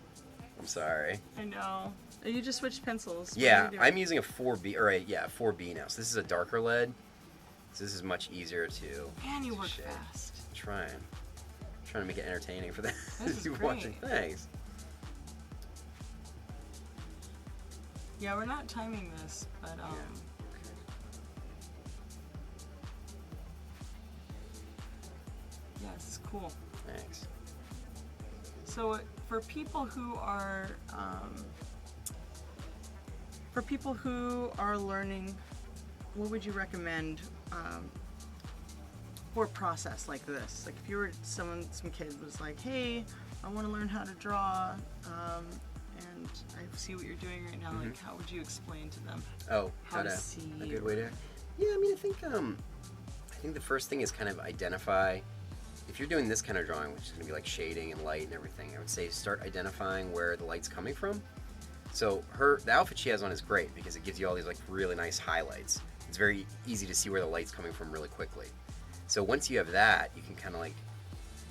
Speaker 2: I'm sorry.
Speaker 1: I know. You just switched pencils. What
Speaker 2: Yeah,
Speaker 1: are you doing?
Speaker 2: I'm using a 4B, or a 4B now. So this is a darker lead. So this is much easier to.
Speaker 1: Man, you
Speaker 2: to
Speaker 1: work
Speaker 2: shade.
Speaker 1: fast.
Speaker 2: I'm trying to make it entertaining for the
Speaker 1: This is
Speaker 2: people
Speaker 1: great.
Speaker 2: watching. Thanks.
Speaker 1: Yeah, we're not timing this, but yeah, this is cool.
Speaker 2: Thanks.
Speaker 1: So for people who are learning, what would you recommend for a process like this? Like if you were some kid was like, hey, I want to learn how to draw, and I see what you're doing right now. Like, how would you explain to them?
Speaker 2: Oh,
Speaker 1: How to
Speaker 2: a
Speaker 1: see
Speaker 2: good way to. Yeah, I mean, I think the first thing is kind of identify. If you're doing this kind of drawing, which is going to be like shading and light and everything, I would say start identifying where the light's coming from. So the outfit she has on is great because it gives you all these like really nice highlights. It's very easy to see where the light's coming from really quickly. So once you have that, you can kind of like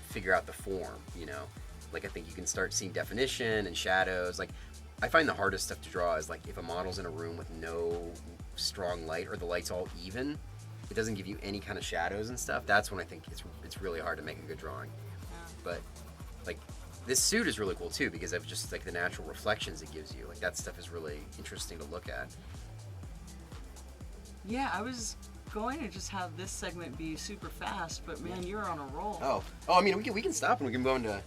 Speaker 2: figure out the form, Like I think you can start seeing definition and shadows. Like I find the hardest stuff to draw is like if a model's in a room with no strong light or the light's all even, it doesn't give you any kind of shadows and stuff. That's when I think it's really hard to make a good drawing.
Speaker 1: Yeah.
Speaker 2: But like this suit is really cool too because of just like the natural reflections it gives you. Like that stuff is really interesting to look at.
Speaker 1: Yeah, I was going to just have this segment be super fast, but man, you're on a roll.
Speaker 2: Oh, I mean we can stop and we can go into.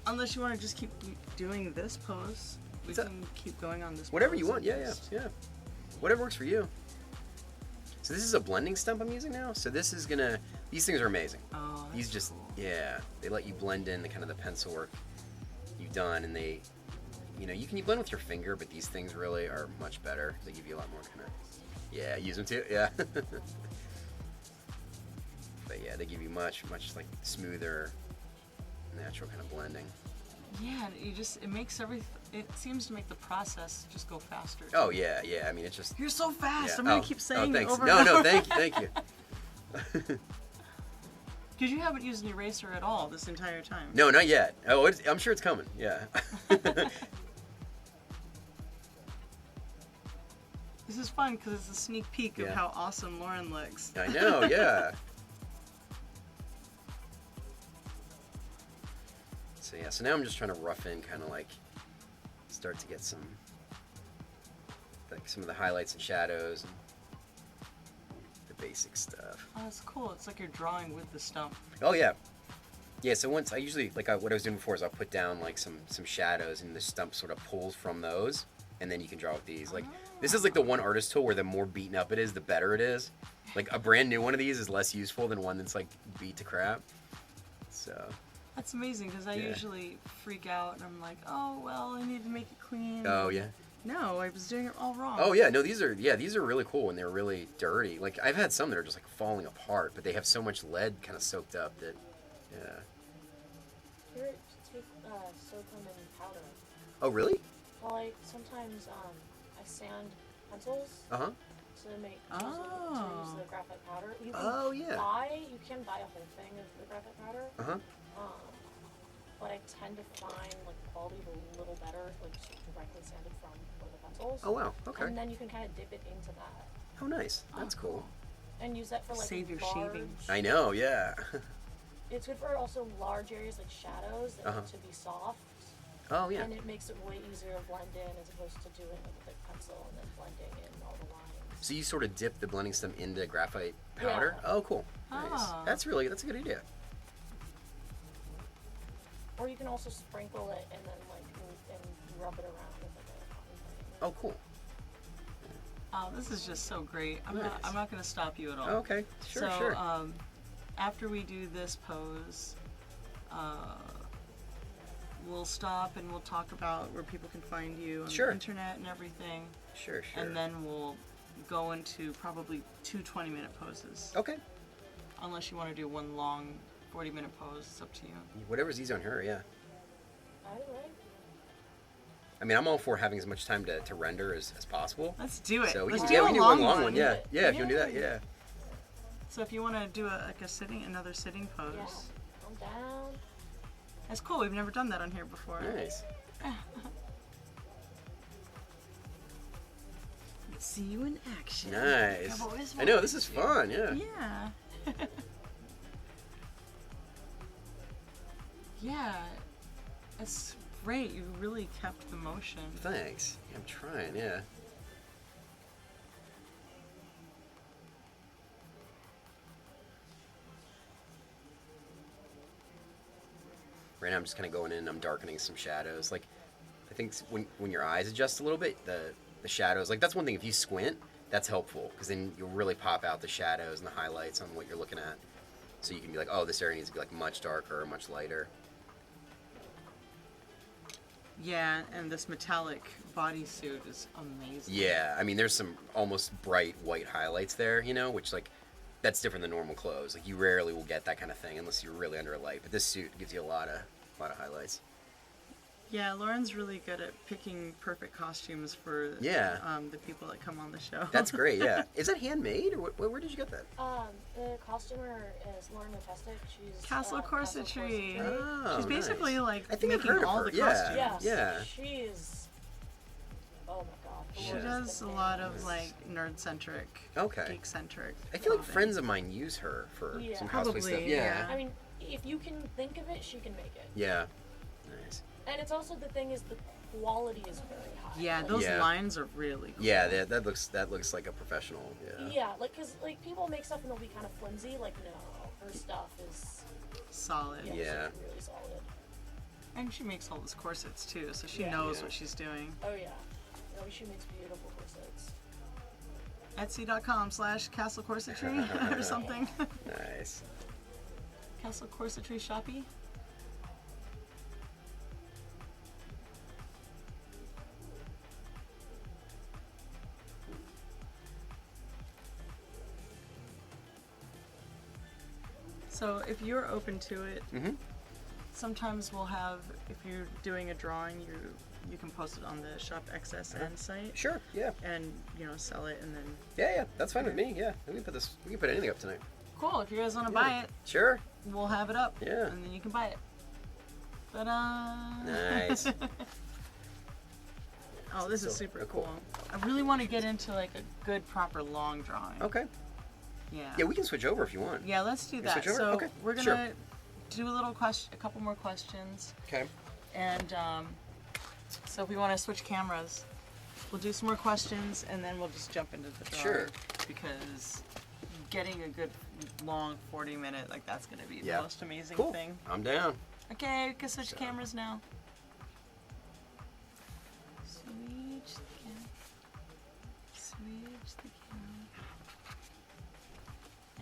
Speaker 1: Unless you want to just keep doing this pose. We
Speaker 2: So-
Speaker 1: can keep going on this.
Speaker 2: Whatever
Speaker 1: pose
Speaker 2: you want.
Speaker 1: and
Speaker 2: Yeah,
Speaker 1: just-
Speaker 2: yeah. Whatever works for you. So this is a blending stump I'm using now. So this is gonna. These things are amazing.
Speaker 1: Oh,
Speaker 2: These
Speaker 1: that's
Speaker 2: just
Speaker 1: cool.
Speaker 2: they let you blend in the kind of the pencil work you've done, and they, you can blend with your finger, but these things really are much better. They give you a lot more kind of use them too. Yeah. But yeah, they give you much like smoother, natural kind of blending.
Speaker 1: Yeah, and it makes it seems to make the process just go faster.
Speaker 2: Oh yeah. I mean, it's just.
Speaker 1: You're so fast.
Speaker 2: Yeah.
Speaker 1: I'm gonna keep saying it
Speaker 2: thanks.
Speaker 1: over
Speaker 2: No,
Speaker 1: and over.
Speaker 2: thank you.
Speaker 1: Because you haven't used an eraser at all this entire time.
Speaker 2: No, not yet. Oh, I'm sure it's coming. Yeah.
Speaker 1: This is fun because it's a sneak peek of
Speaker 2: Yeah.
Speaker 1: how awesome Lauren looks.
Speaker 2: I know. Yeah. So now I'm just trying to rough in, kind of like start to get some of the highlights and shadows and the basic stuff.
Speaker 1: Oh, that's cool. It's like you're drawing with the stump.
Speaker 2: Oh yeah. Yeah, so once I usually what I was doing before is I'll put down like some shadows, and the stump sort of pulls from those, and then you can draw with these. Like this is like the one artist tool where the more beaten up it is, the better it is. Like a brand new one of these is less useful than one that's like beat to crap. So
Speaker 1: That's amazing because I
Speaker 2: Yeah.
Speaker 1: usually freak out and I'm like, oh well, I need to make it clean.
Speaker 2: oh yeah.
Speaker 1: No, I was doing it all wrong.
Speaker 2: Oh yeah, no, these are really cool, and they're really dirty. Like I've had some that are just like falling apart, but they have so much lead kind of soaked up that
Speaker 4: Here, take soak them in powder.
Speaker 2: Oh really?
Speaker 4: Well, sometimes I sand pencils
Speaker 2: Uh-huh.
Speaker 4: to make to
Speaker 1: Oh.
Speaker 4: use the graphite powder. You can
Speaker 2: Oh yeah.
Speaker 4: you can buy a whole thing of the graphite powder.
Speaker 2: Uh-huh.
Speaker 4: But I tend to find like the quality a little better, like just directly sanded from one of the pencils.
Speaker 2: Oh wow. Okay.
Speaker 4: And then you can kind of dip it into that
Speaker 2: Oh nice. That's cool.
Speaker 4: and use that for like
Speaker 1: Save your
Speaker 4: large.
Speaker 1: shaving.
Speaker 2: I know, yeah.
Speaker 4: It's good for also large areas like shadows that
Speaker 2: Uh-huh.
Speaker 4: need to be soft.
Speaker 2: Oh yeah.
Speaker 4: And it makes it way easier to blend in as opposed to doing it with a pencil and then blending in all the lines.
Speaker 2: So you sort of dip the blending stem into graphite powder?
Speaker 4: Yeah.
Speaker 2: Oh cool. Nice.
Speaker 1: Ah.
Speaker 2: That's a good idea.
Speaker 4: Or you can also sprinkle it and then and rub it around with like a cotton
Speaker 2: Oh cool.
Speaker 1: Oh, this is just so great.
Speaker 2: Nice.
Speaker 1: I'm not going to stop you at all.
Speaker 2: Oh, okay. Sure,
Speaker 1: so,
Speaker 2: sure.
Speaker 1: After we do this pose, we'll stop and we'll talk about where people can find you on
Speaker 2: Sure.
Speaker 1: the internet and everything.
Speaker 2: Sure.
Speaker 1: And then we'll go into probably 2 20-minute poses.
Speaker 2: Okay.
Speaker 1: Unless you want to do one long 40-minute pose, it's up to you.
Speaker 2: Whatever's easy on her, yeah.
Speaker 4: Either way.
Speaker 2: I mean, I'm all for having as much time to render as possible.
Speaker 1: Let's do it.
Speaker 2: So we
Speaker 1: Let's
Speaker 2: can,
Speaker 1: do
Speaker 2: we
Speaker 1: a
Speaker 2: can do
Speaker 1: long
Speaker 2: one long one. Yeah. Yeah, if you want to do that,
Speaker 1: Yeah.
Speaker 2: yeah.
Speaker 1: So if you want to do another sitting pose,
Speaker 4: Yeah. I'm down.
Speaker 1: that's cool. We've never done that on here before.
Speaker 2: Nice.
Speaker 1: Let's see you in action.
Speaker 2: Nice.
Speaker 1: Come on, this
Speaker 2: I know,
Speaker 1: one.
Speaker 2: this is fun, yeah.
Speaker 1: Yeah. Yeah. It's great. You really kept the motion.
Speaker 2: Thanks. I'm trying, yeah. Right now I'm just kind of going in, I'm darkening some shadows. Like, I think when your eyes adjust a little bit, the shadows, like that's one thing, if you squint, that's helpful, because then you'll really pop out the shadows and the highlights on what you're looking at. So you can be like, oh, this area needs to be like much darker or much lighter.
Speaker 1: Yeah, and this metallic bodysuit is amazing.
Speaker 2: Yeah, I mean, there's some almost bright white highlights there, which like, that's different than normal clothes. Like you rarely will get that kind of thing unless you're really under a light. But this suit gives you a lot of highlights.
Speaker 1: Yeah, Lauren's really good at picking perfect costumes for
Speaker 2: Yeah.
Speaker 1: the people that come on the show.
Speaker 2: That's great. Yeah, is that handmade or where did you get that?
Speaker 4: The costumer is Lauren Majestic. She's
Speaker 1: Castle Corsetry.
Speaker 2: Oh,
Speaker 1: She's basically
Speaker 2: nice.
Speaker 1: like
Speaker 2: I think I've
Speaker 1: making
Speaker 2: heard of
Speaker 1: all
Speaker 2: her.
Speaker 1: the
Speaker 2: Yeah.
Speaker 1: costumes.
Speaker 4: Yes.
Speaker 2: Yeah.
Speaker 4: She's. Oh my god. the
Speaker 1: She
Speaker 4: word
Speaker 2: Yeah.
Speaker 4: is
Speaker 1: does a
Speaker 4: the
Speaker 1: lot
Speaker 4: name.
Speaker 1: of like nerd-centric,
Speaker 2: Okay.
Speaker 1: geek-centric.
Speaker 2: I feel like
Speaker 1: clothing.
Speaker 2: friends of mine use her for
Speaker 4: Yeah.
Speaker 2: some cosplay
Speaker 1: Probably,
Speaker 2: stuff.
Speaker 1: yeah.
Speaker 4: I mean, if you can think of it, she can make it.
Speaker 2: Yeah. Nice.
Speaker 4: And it's also the thing is the quality is very high.
Speaker 1: Yeah,
Speaker 4: Like,
Speaker 1: those
Speaker 2: Yeah.
Speaker 1: lines are really cool.
Speaker 2: Yeah, that looks like a professional. Yeah.
Speaker 4: Yeah, like cause like people make stuff and they'll be kind of flimsy. Like no, her stuff is
Speaker 1: Solid.
Speaker 2: Yeah.
Speaker 4: really solid.
Speaker 1: And she makes all those corsets too, so she
Speaker 4: Yeah.
Speaker 1: knows
Speaker 2: Yeah.
Speaker 1: what she's doing.
Speaker 4: Oh yeah. No, she makes beautiful corsets.
Speaker 1: Etsy.com/Castle Corsetry or something.
Speaker 2: Nice.
Speaker 1: Castle Corsetry Shoppy. So if you're open to it,
Speaker 2: Mm-hmm.
Speaker 1: sometimes we'll have, if you're doing a drawing, you can post it on the Shop XSN site
Speaker 2: Sure. Yeah.
Speaker 1: and sell it, and then
Speaker 2: Yeah. That's fine with me. Yeah. We can put anything up tonight.
Speaker 1: cool. If you guys want to buy it,
Speaker 2: Sure.
Speaker 1: we'll have it up.
Speaker 2: Yeah.
Speaker 1: And then you can buy it. Ta-da!
Speaker 2: Nice.
Speaker 1: Oh, this is
Speaker 2: So,
Speaker 1: super
Speaker 2: cool.
Speaker 1: cool. I really want to get into like a good, proper long drawing.
Speaker 2: Okay.
Speaker 1: Yeah.
Speaker 2: Yeah, we can switch over if you want.
Speaker 1: Yeah, let's do
Speaker 2: You
Speaker 1: that.
Speaker 2: switch over?
Speaker 1: So
Speaker 2: Okay,
Speaker 1: we're gonna
Speaker 2: sure.
Speaker 1: do a couple more questions,
Speaker 2: Okay.
Speaker 1: and so if we want to switch cameras, we'll do some more questions, and then we'll just jump into the drawing.
Speaker 2: Sure.
Speaker 1: Because getting a good long 40-minute, like that's gonna be
Speaker 2: Yeah.
Speaker 1: the most amazing
Speaker 2: Cool.
Speaker 1: thing.
Speaker 2: I'm down.
Speaker 1: Okay, we can switch
Speaker 2: So-
Speaker 1: cameras now. Switch the camera. Switch the camera.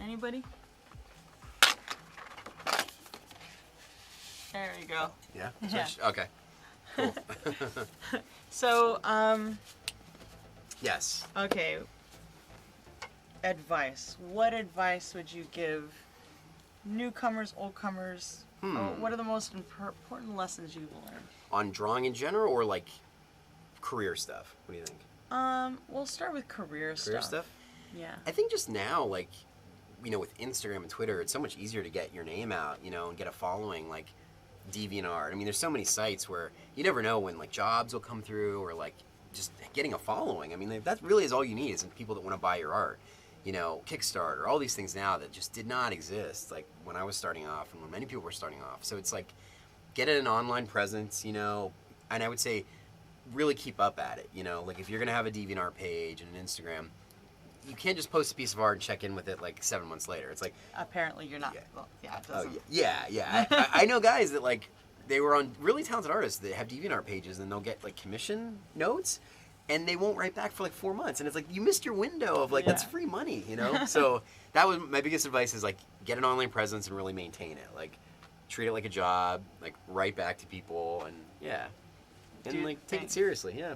Speaker 1: Anybody? There you go.
Speaker 2: Yeah.
Speaker 1: Yeah.
Speaker 2: Switch. Okay. Cool.
Speaker 1: So,
Speaker 2: Yes.
Speaker 1: okay. Advice. What advice would you give newcomers, oldcomers? Or what are the most important lessons you've learned?
Speaker 2: On drawing in general, or like career stuff? What do you think?
Speaker 1: We'll start with career
Speaker 2: Career stuff?
Speaker 1: Yeah.
Speaker 2: I think just now, like, with Instagram and Twitter, it's so much easier to get your name out, and get a following, like DeviantArt. I mean, there's so many sites where you never know when, like, jobs will come through, or, like, just getting a following. I mean, that really is all you need, is people that want to buy your art. Kickstarter, all these things now that just did not exist, like, when I was starting off and when many people were starting off. So it's like, get an online presence, and I would say really keep up at it, like if you're going to have a DeviantArt page and an Instagram, you can't just post a piece of art and check in with it like 7 months later. It's like,
Speaker 1: Apparently you're not.
Speaker 2: Yeah.
Speaker 1: Well, yeah, it
Speaker 2: oh,
Speaker 1: doesn't.
Speaker 2: yeah. I know guys that, like, they were on really talented artists that have DeviantArt pages, and they'll get, like, commission notes, and they won't write back for like 4 months, and it's like, you missed your window of, like, that's
Speaker 1: Yeah.
Speaker 2: free money, So that was my biggest advice, is like, get an online presence and really maintain it. Like, treat it like a job, like, write back to people, and and
Speaker 1: Dude,
Speaker 2: like, take it
Speaker 1: thanks.
Speaker 2: seriously. Yeah.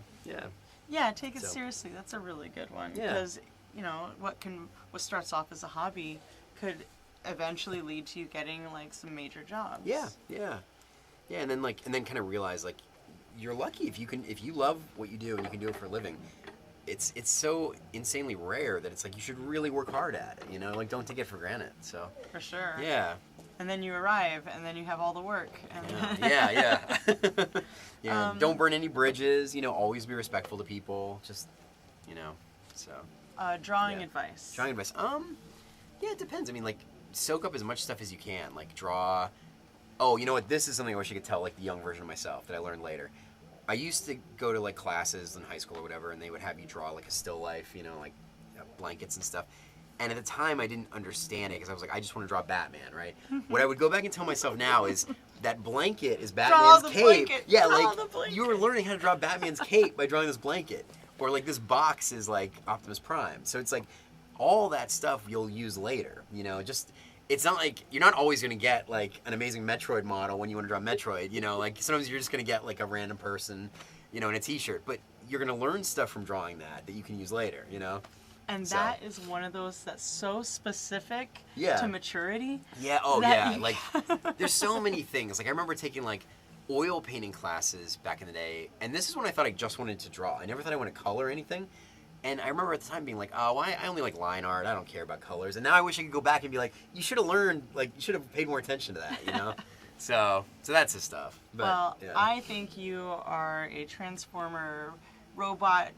Speaker 1: Yeah, take it
Speaker 2: So-
Speaker 1: seriously. That's a really good one.
Speaker 2: Yeah.
Speaker 1: Because, what starts off as a hobby could eventually lead to you getting like some major jobs.
Speaker 2: Yeah, and then kind of realize, like, you're lucky if you love what you do and you can do it for a living. It's so insanely rare that it's like, you should really work hard at it, like, don't take it for granted. So
Speaker 1: For sure.
Speaker 2: yeah.
Speaker 1: And then you arrive, and then you have all the work. And
Speaker 2: Yeah. Yeah. Don't burn any bridges. Always be respectful to people. Just, so.
Speaker 1: Drawing
Speaker 2: Yeah.
Speaker 1: advice.
Speaker 2: Drawing advice. Yeah, it depends. I mean, like, soak up as much stuff as you can. Like, draw. Oh, you know what? This is something I wish I could tell, like, the young version of myself that I learned later. I used to go to, like, classes in high school or whatever, and they would have you draw, like, a still life, like, blankets and stuff. And at the time, I didn't understand it, because I was like, I just want to draw Batman, right? What I would go back and tell myself now is that blanket is Batman's
Speaker 1: the
Speaker 2: cape.
Speaker 1: blanket.
Speaker 2: Yeah,
Speaker 1: Draw
Speaker 2: like,
Speaker 1: the blanket.
Speaker 2: you were learning how to draw Batman's cape by drawing this blanket. Or, like, this box is, like, Optimus Prime. So it's like, all that stuff you'll use later, just... It's not like, you're not always going to get, like, an amazing Metroid model when you want to draw Metroid, like, sometimes you're just going to get, like, a random person, in a t-shirt, but you're going to learn stuff from drawing that you can use later,
Speaker 1: And
Speaker 2: So-
Speaker 1: that is one of those that's so specific
Speaker 2: Yeah.
Speaker 1: to maturity.
Speaker 2: Yeah, oh
Speaker 1: that
Speaker 2: yeah, like, there's so many things. Like, I remember taking, like, oil painting classes back in the day, and this is when I thought I just wanted to draw. I never thought I wanted to color anything. And I remember at the time being like, oh, I only like line art. I don't care about colors. And now I wish I could go back and be like, you should have learned, like, you should have paid more attention to that, So that's the stuff. But,
Speaker 1: Well,
Speaker 2: yeah.
Speaker 1: I think you are a Transformer robot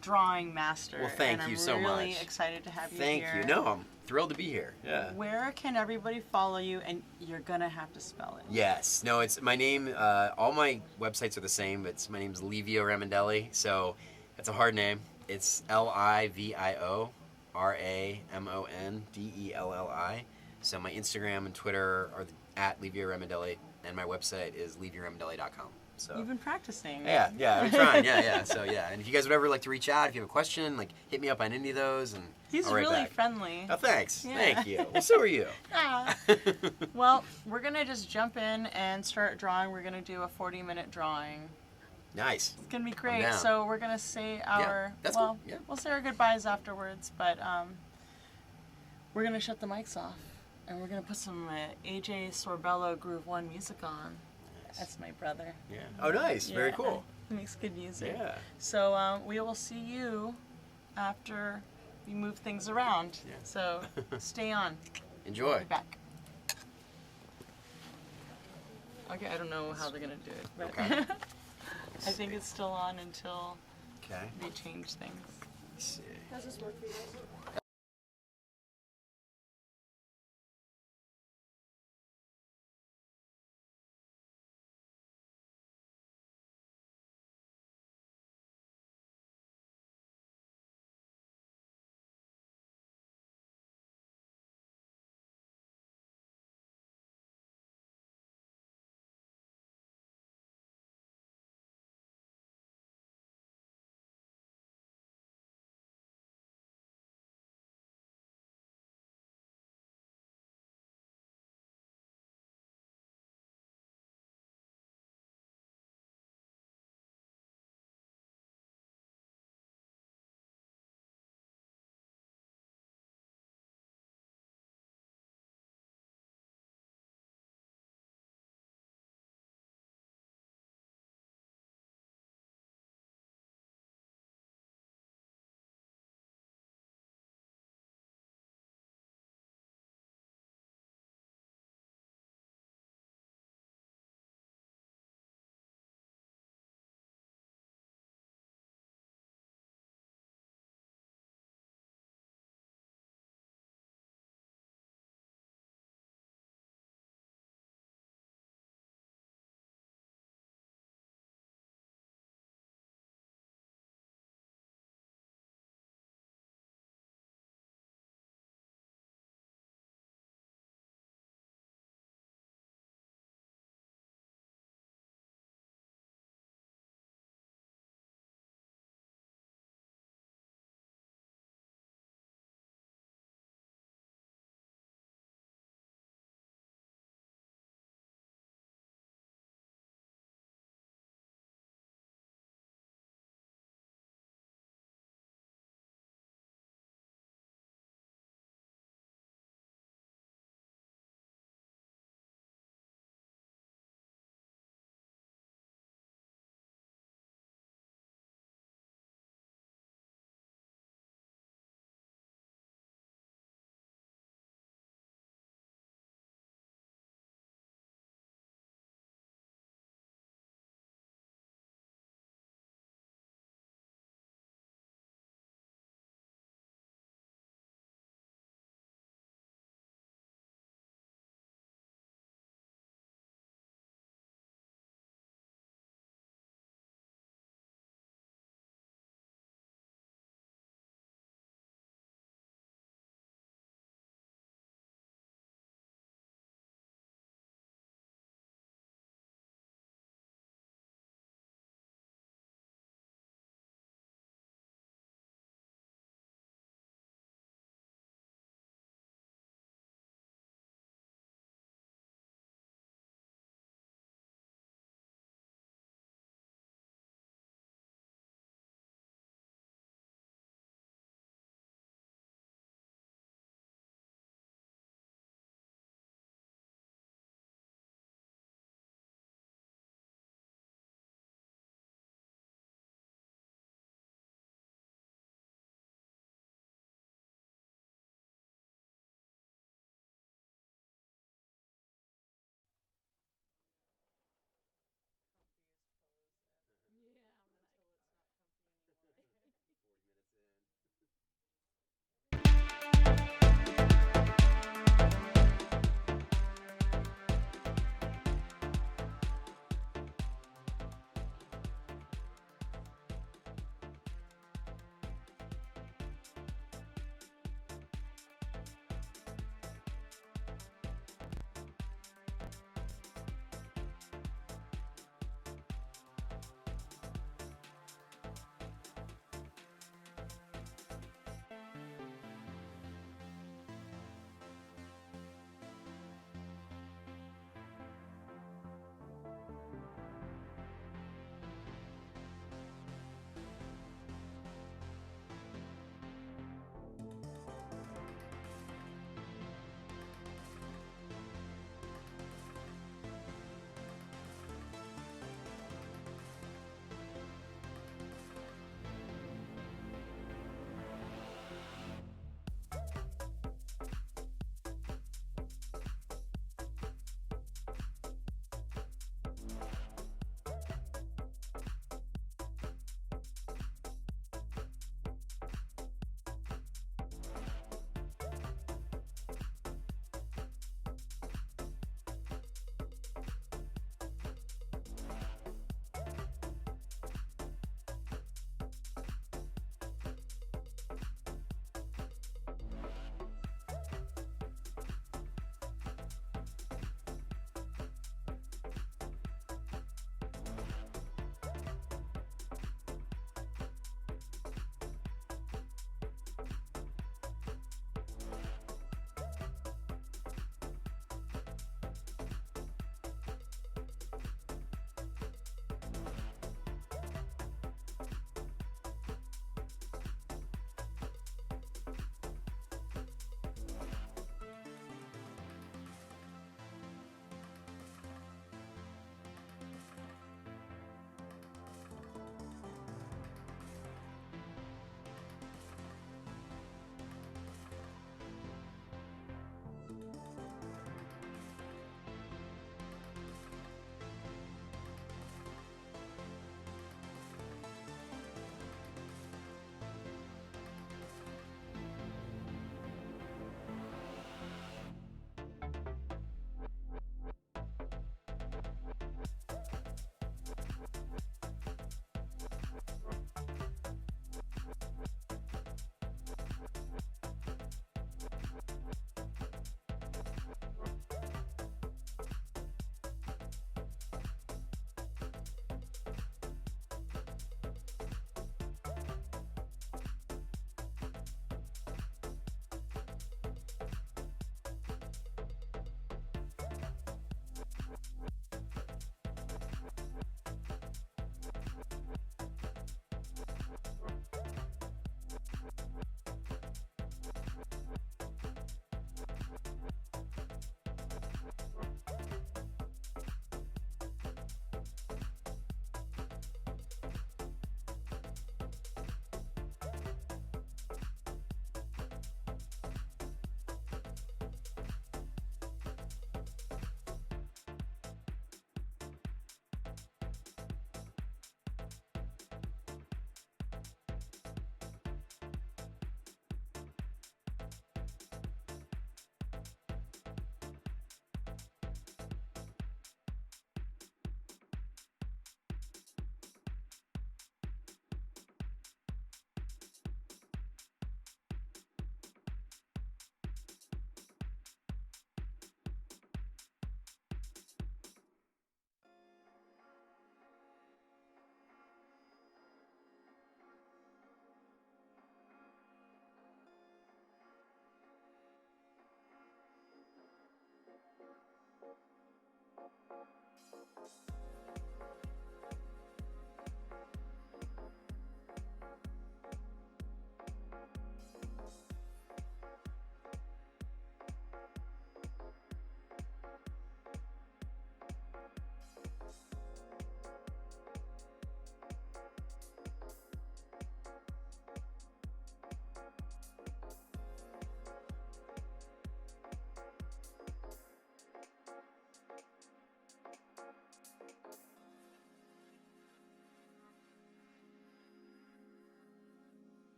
Speaker 1: drawing master.
Speaker 2: Well, thank
Speaker 1: and
Speaker 2: you
Speaker 1: I'm
Speaker 2: so
Speaker 1: really
Speaker 2: much.
Speaker 1: excited to have you
Speaker 2: Thank
Speaker 1: here.
Speaker 2: you. No, I'm thrilled to be here. Yeah.
Speaker 1: Where can everybody follow you? And you're gonna have to spell it.
Speaker 2: Yes. No, it's my name. All my websites are the same. My name's Livio Ramondelli. So it's a hard name. It's LIVIO RAMONDELLI. So my Instagram and Twitter are at LeviaRemedelli, and my website is leviaremedelli.com. So
Speaker 1: You've been practicing.
Speaker 2: yeah, I'm trying. Yeah. So yeah, and if you guys would ever like to reach out, if you have a question, like hit me up on any of those, and
Speaker 1: He's
Speaker 2: I'll write
Speaker 1: really
Speaker 2: back.
Speaker 1: friendly.
Speaker 2: Oh, thanks.
Speaker 1: Yeah.
Speaker 2: Thank you. Well, so are you.
Speaker 1: Ah. Well, we're gonna just jump in and start drawing. We're gonna do a 40-minute drawing.
Speaker 2: Nice.
Speaker 1: It's gonna be great.
Speaker 2: down.
Speaker 1: So we're gonna say our
Speaker 2: that's
Speaker 1: well,
Speaker 2: cool. Yeah.
Speaker 1: we'll say our goodbyes afterwards, but we're gonna shut the mics off and we're gonna put some AJ Sorbello Groove One music on.
Speaker 2: Nice.
Speaker 1: That's my brother.
Speaker 2: Yeah. Oh, nice. Very
Speaker 1: Yeah,
Speaker 2: cool.
Speaker 1: He makes good music.
Speaker 2: Yeah.
Speaker 1: So we will see you after we move things around.
Speaker 2: Yeah.
Speaker 1: So stay on.
Speaker 2: Enjoy.
Speaker 1: We'll be back. Okay, I don't know how they're gonna do it, but
Speaker 2: Okay.
Speaker 1: I think it's still on until
Speaker 2: Okay.
Speaker 1: they change things.
Speaker 2: Let's see.
Speaker 4: Does this work for you guys?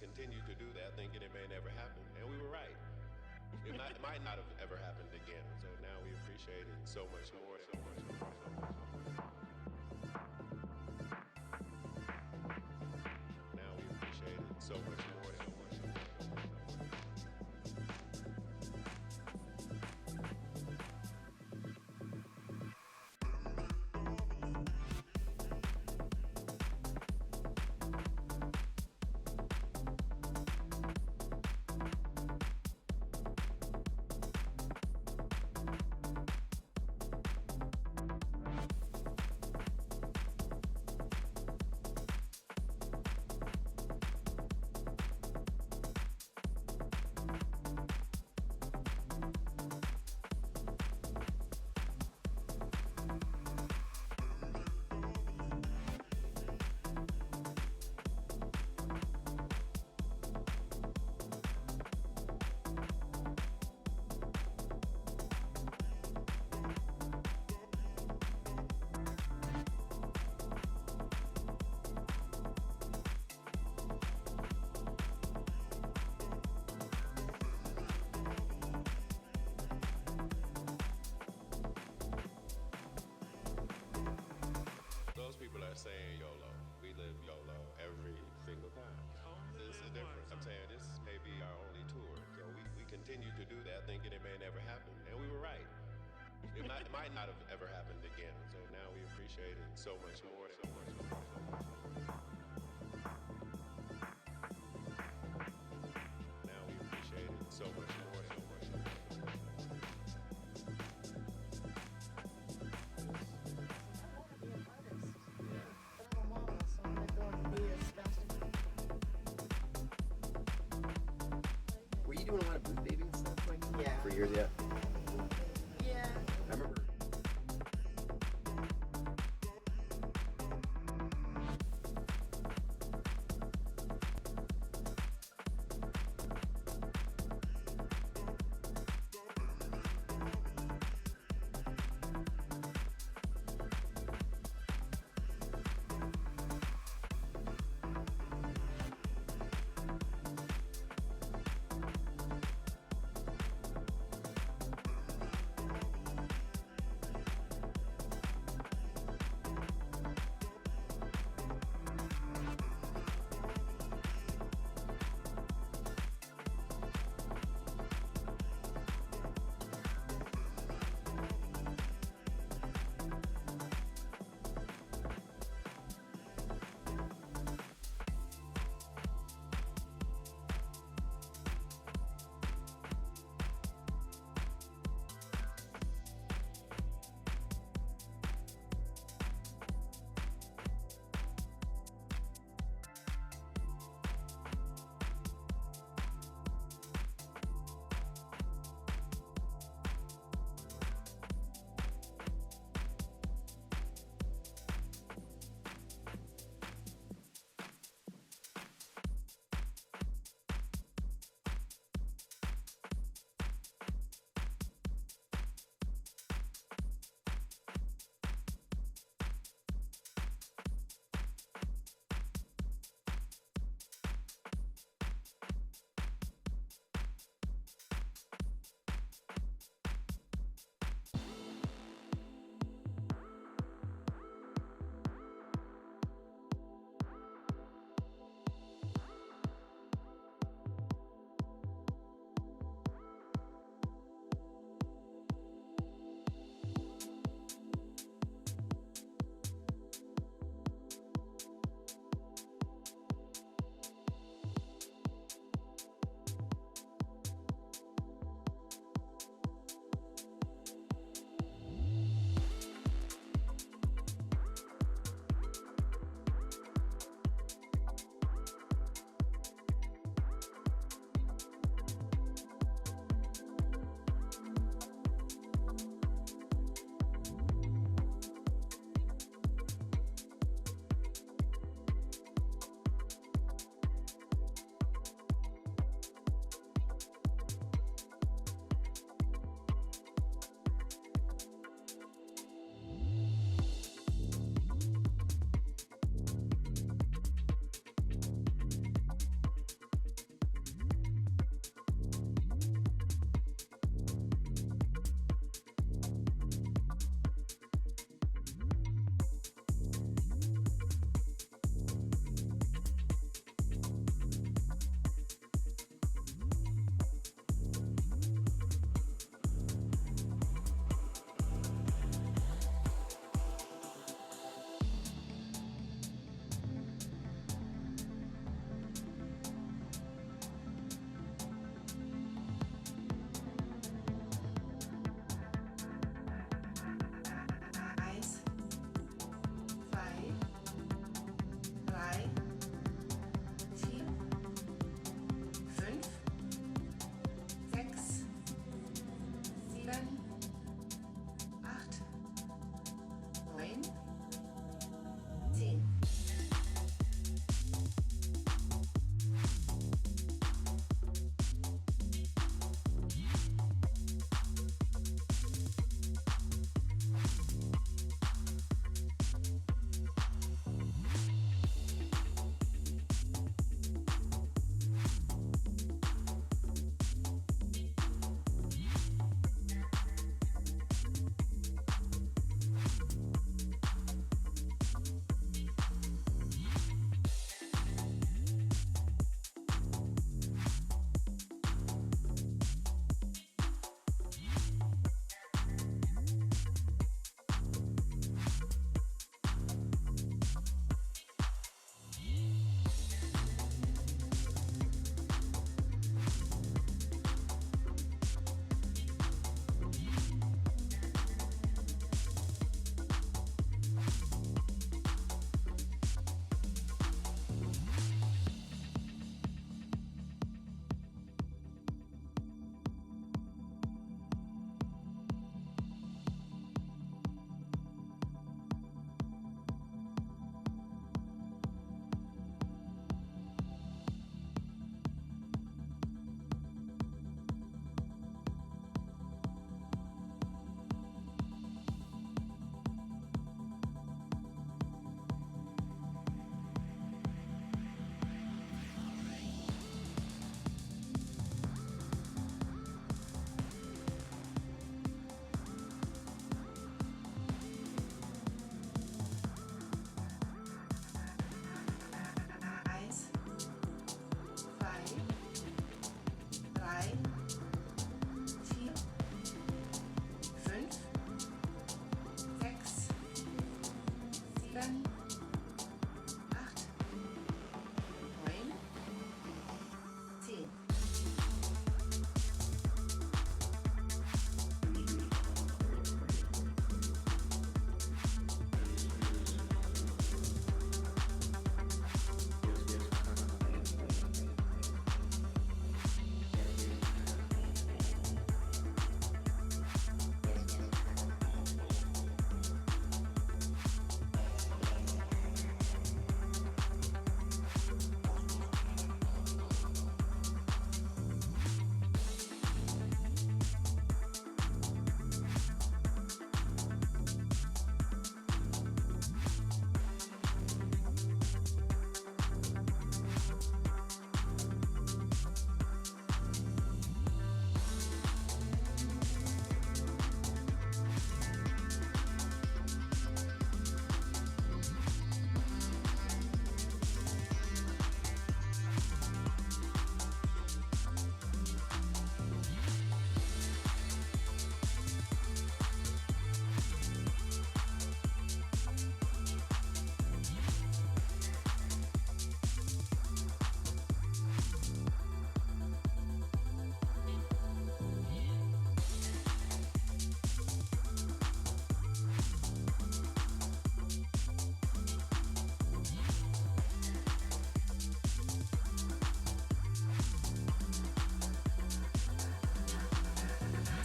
Speaker 3: continued to do that thinking it may never happen, and we were right. It might not have ever happened again, so now we appreciate it so much more. Now we appreciate it so much more. Those people are saying YOLO. We live YOLO every single time. This is different. I'm saying this may be our only tour. So we continue to do that thinking it may never happen. And we were right. It might not have ever happened again. So now we appreciate it so much more. Now we appreciate it so much more.
Speaker 2: Were you doing a lot of booth bathing stuff like
Speaker 5: Yeah.
Speaker 2: for years? Yeah.
Speaker 5: Yeah.
Speaker 2: I remember.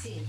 Speaker 6: Satine.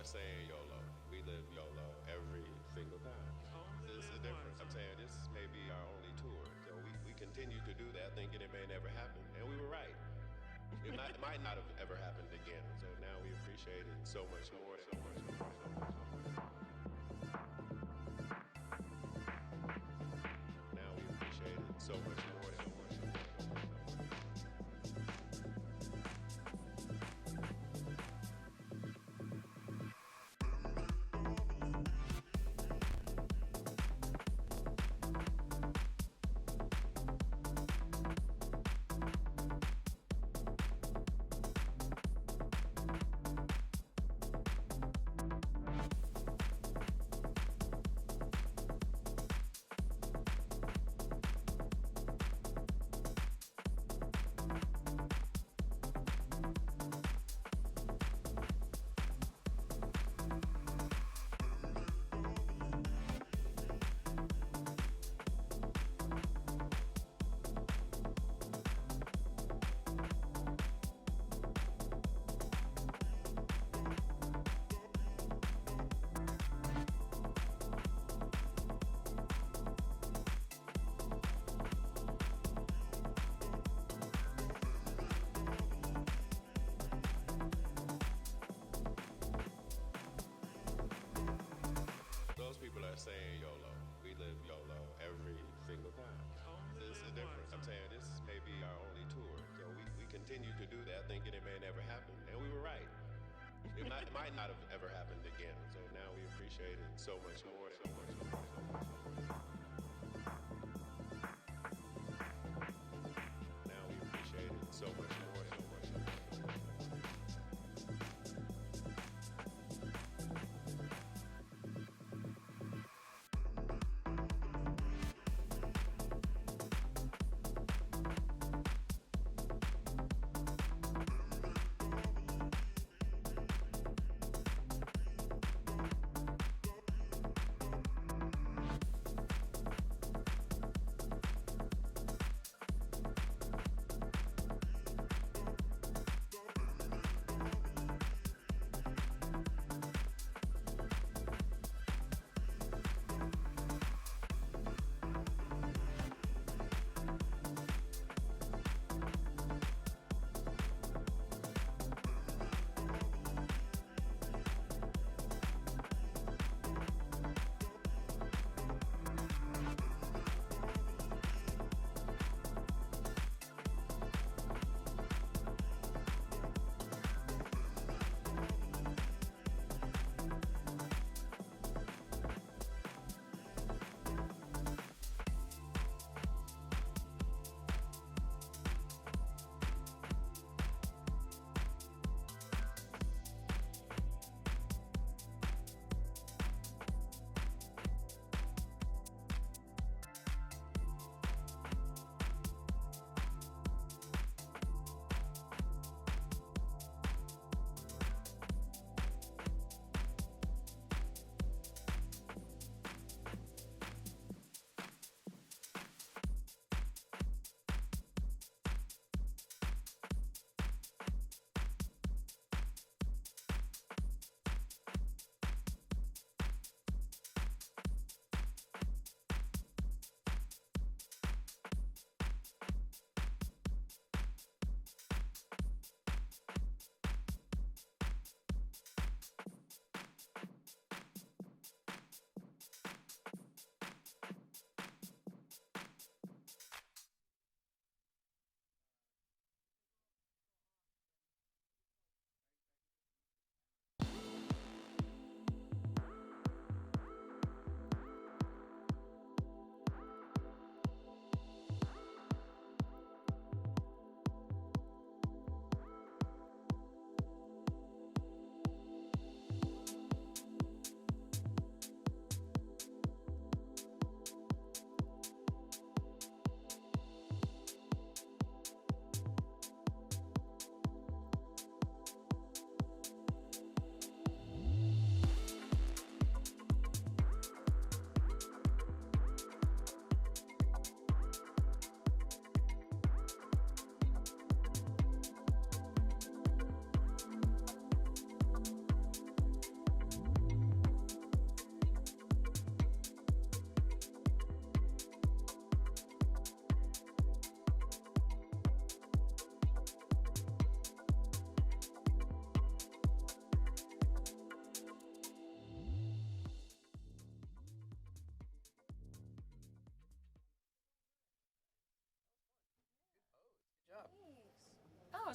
Speaker 3: are saying YOLO. We live YOLO every single time. This is different. I'm saying this may be our only tour. So we continue to do that thinking it may never happen. And we were right. It might not have ever happened again. So now we appreciate it so much more. So much more. So much more. Now we appreciate it so much more. So much more. Those people are saying YOLO. We live YOLO every single time. This is different. I'm saying this may be our only tour. So we continue to do that thinking it may never happen. And we were right. It might not have ever happened again. So now we appreciate it so much more. So much more. So much more. Now we appreciate it so much more. So much more.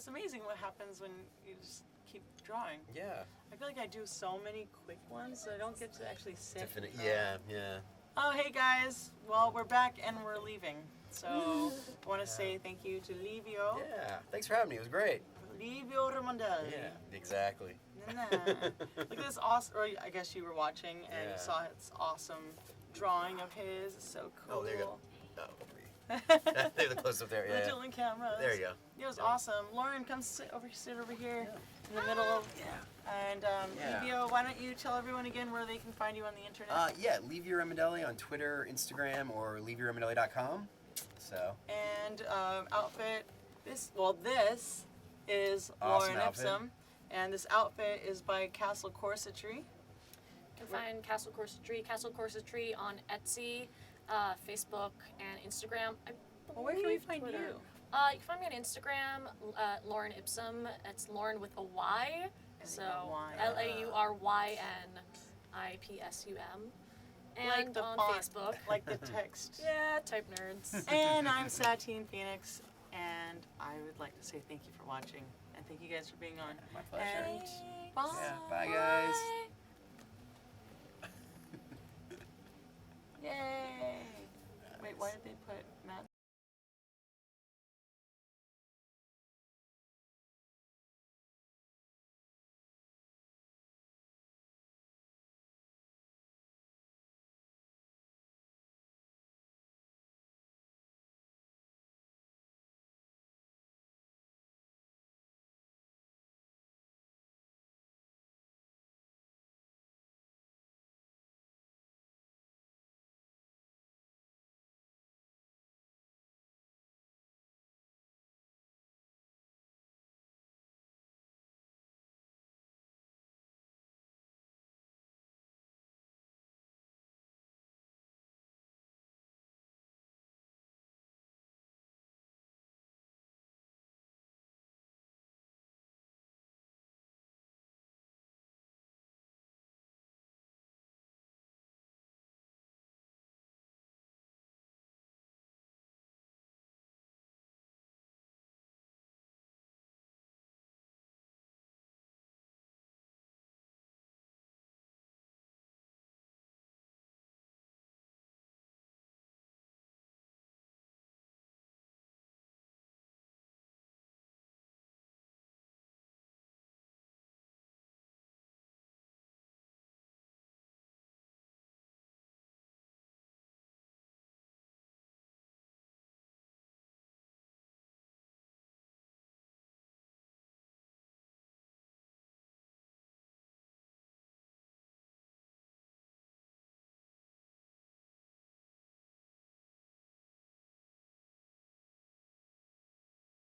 Speaker 1: it's amazing what happens when you just keep drawing.
Speaker 2: Yeah.
Speaker 1: I feel like I do so many quick ones that I don't get to actually sit.
Speaker 2: Yeah, yeah.
Speaker 1: Oh, hey guys. Well, we're back and we're leaving. So I want to say thank you to Livio.
Speaker 2: Yeah. Thanks for having me. It was great.
Speaker 1: Livio Ramondelli.
Speaker 2: Yeah, exactly.
Speaker 1: Look at this awesome, or I guess you were watching and
Speaker 2: Yeah.
Speaker 1: you saw this awesome drawing of his. It's so cool.
Speaker 2: Oh, there you go. Oh, there's the close up there.
Speaker 1: The
Speaker 2: Yeah.
Speaker 1: dueling cameras.
Speaker 2: There you go.
Speaker 1: It was awesome. Lauren, come sit over here in the middle of.
Speaker 2: Yeah.
Speaker 1: And
Speaker 2: Yeah.
Speaker 1: Livio, why don't you tell everyone again where they can find you on the internet?
Speaker 2: Yeah, Livio Ramondelli on Twitter, Instagram, or LivioRamondelli.com. So.
Speaker 1: And outfit. This is
Speaker 2: Awesome
Speaker 1: Lauren
Speaker 2: outfit.
Speaker 1: Ipsum, and this outfit is by Castle Corsetry.
Speaker 4: You can find Castle Corsetry on Etsy, Facebook, and Instagram.
Speaker 1: Well, where can we find
Speaker 4: Twitter.
Speaker 1: you?
Speaker 4: You can find me on Instagram, Lauren Ipsum. It's Lauren with a Y. So
Speaker 1: Y.
Speaker 4: LaurynIpsum. And
Speaker 1: Like the
Speaker 4: on
Speaker 1: font,
Speaker 4: Facebook.
Speaker 1: like the text.
Speaker 4: Yeah, type nerds.
Speaker 1: And I'm Satine Phoenix, and I would like to say thank you for watching, and thank you guys for being on.
Speaker 2: My pleasure.
Speaker 1: And bye.
Speaker 2: Yeah, bye, guys.
Speaker 1: Yay.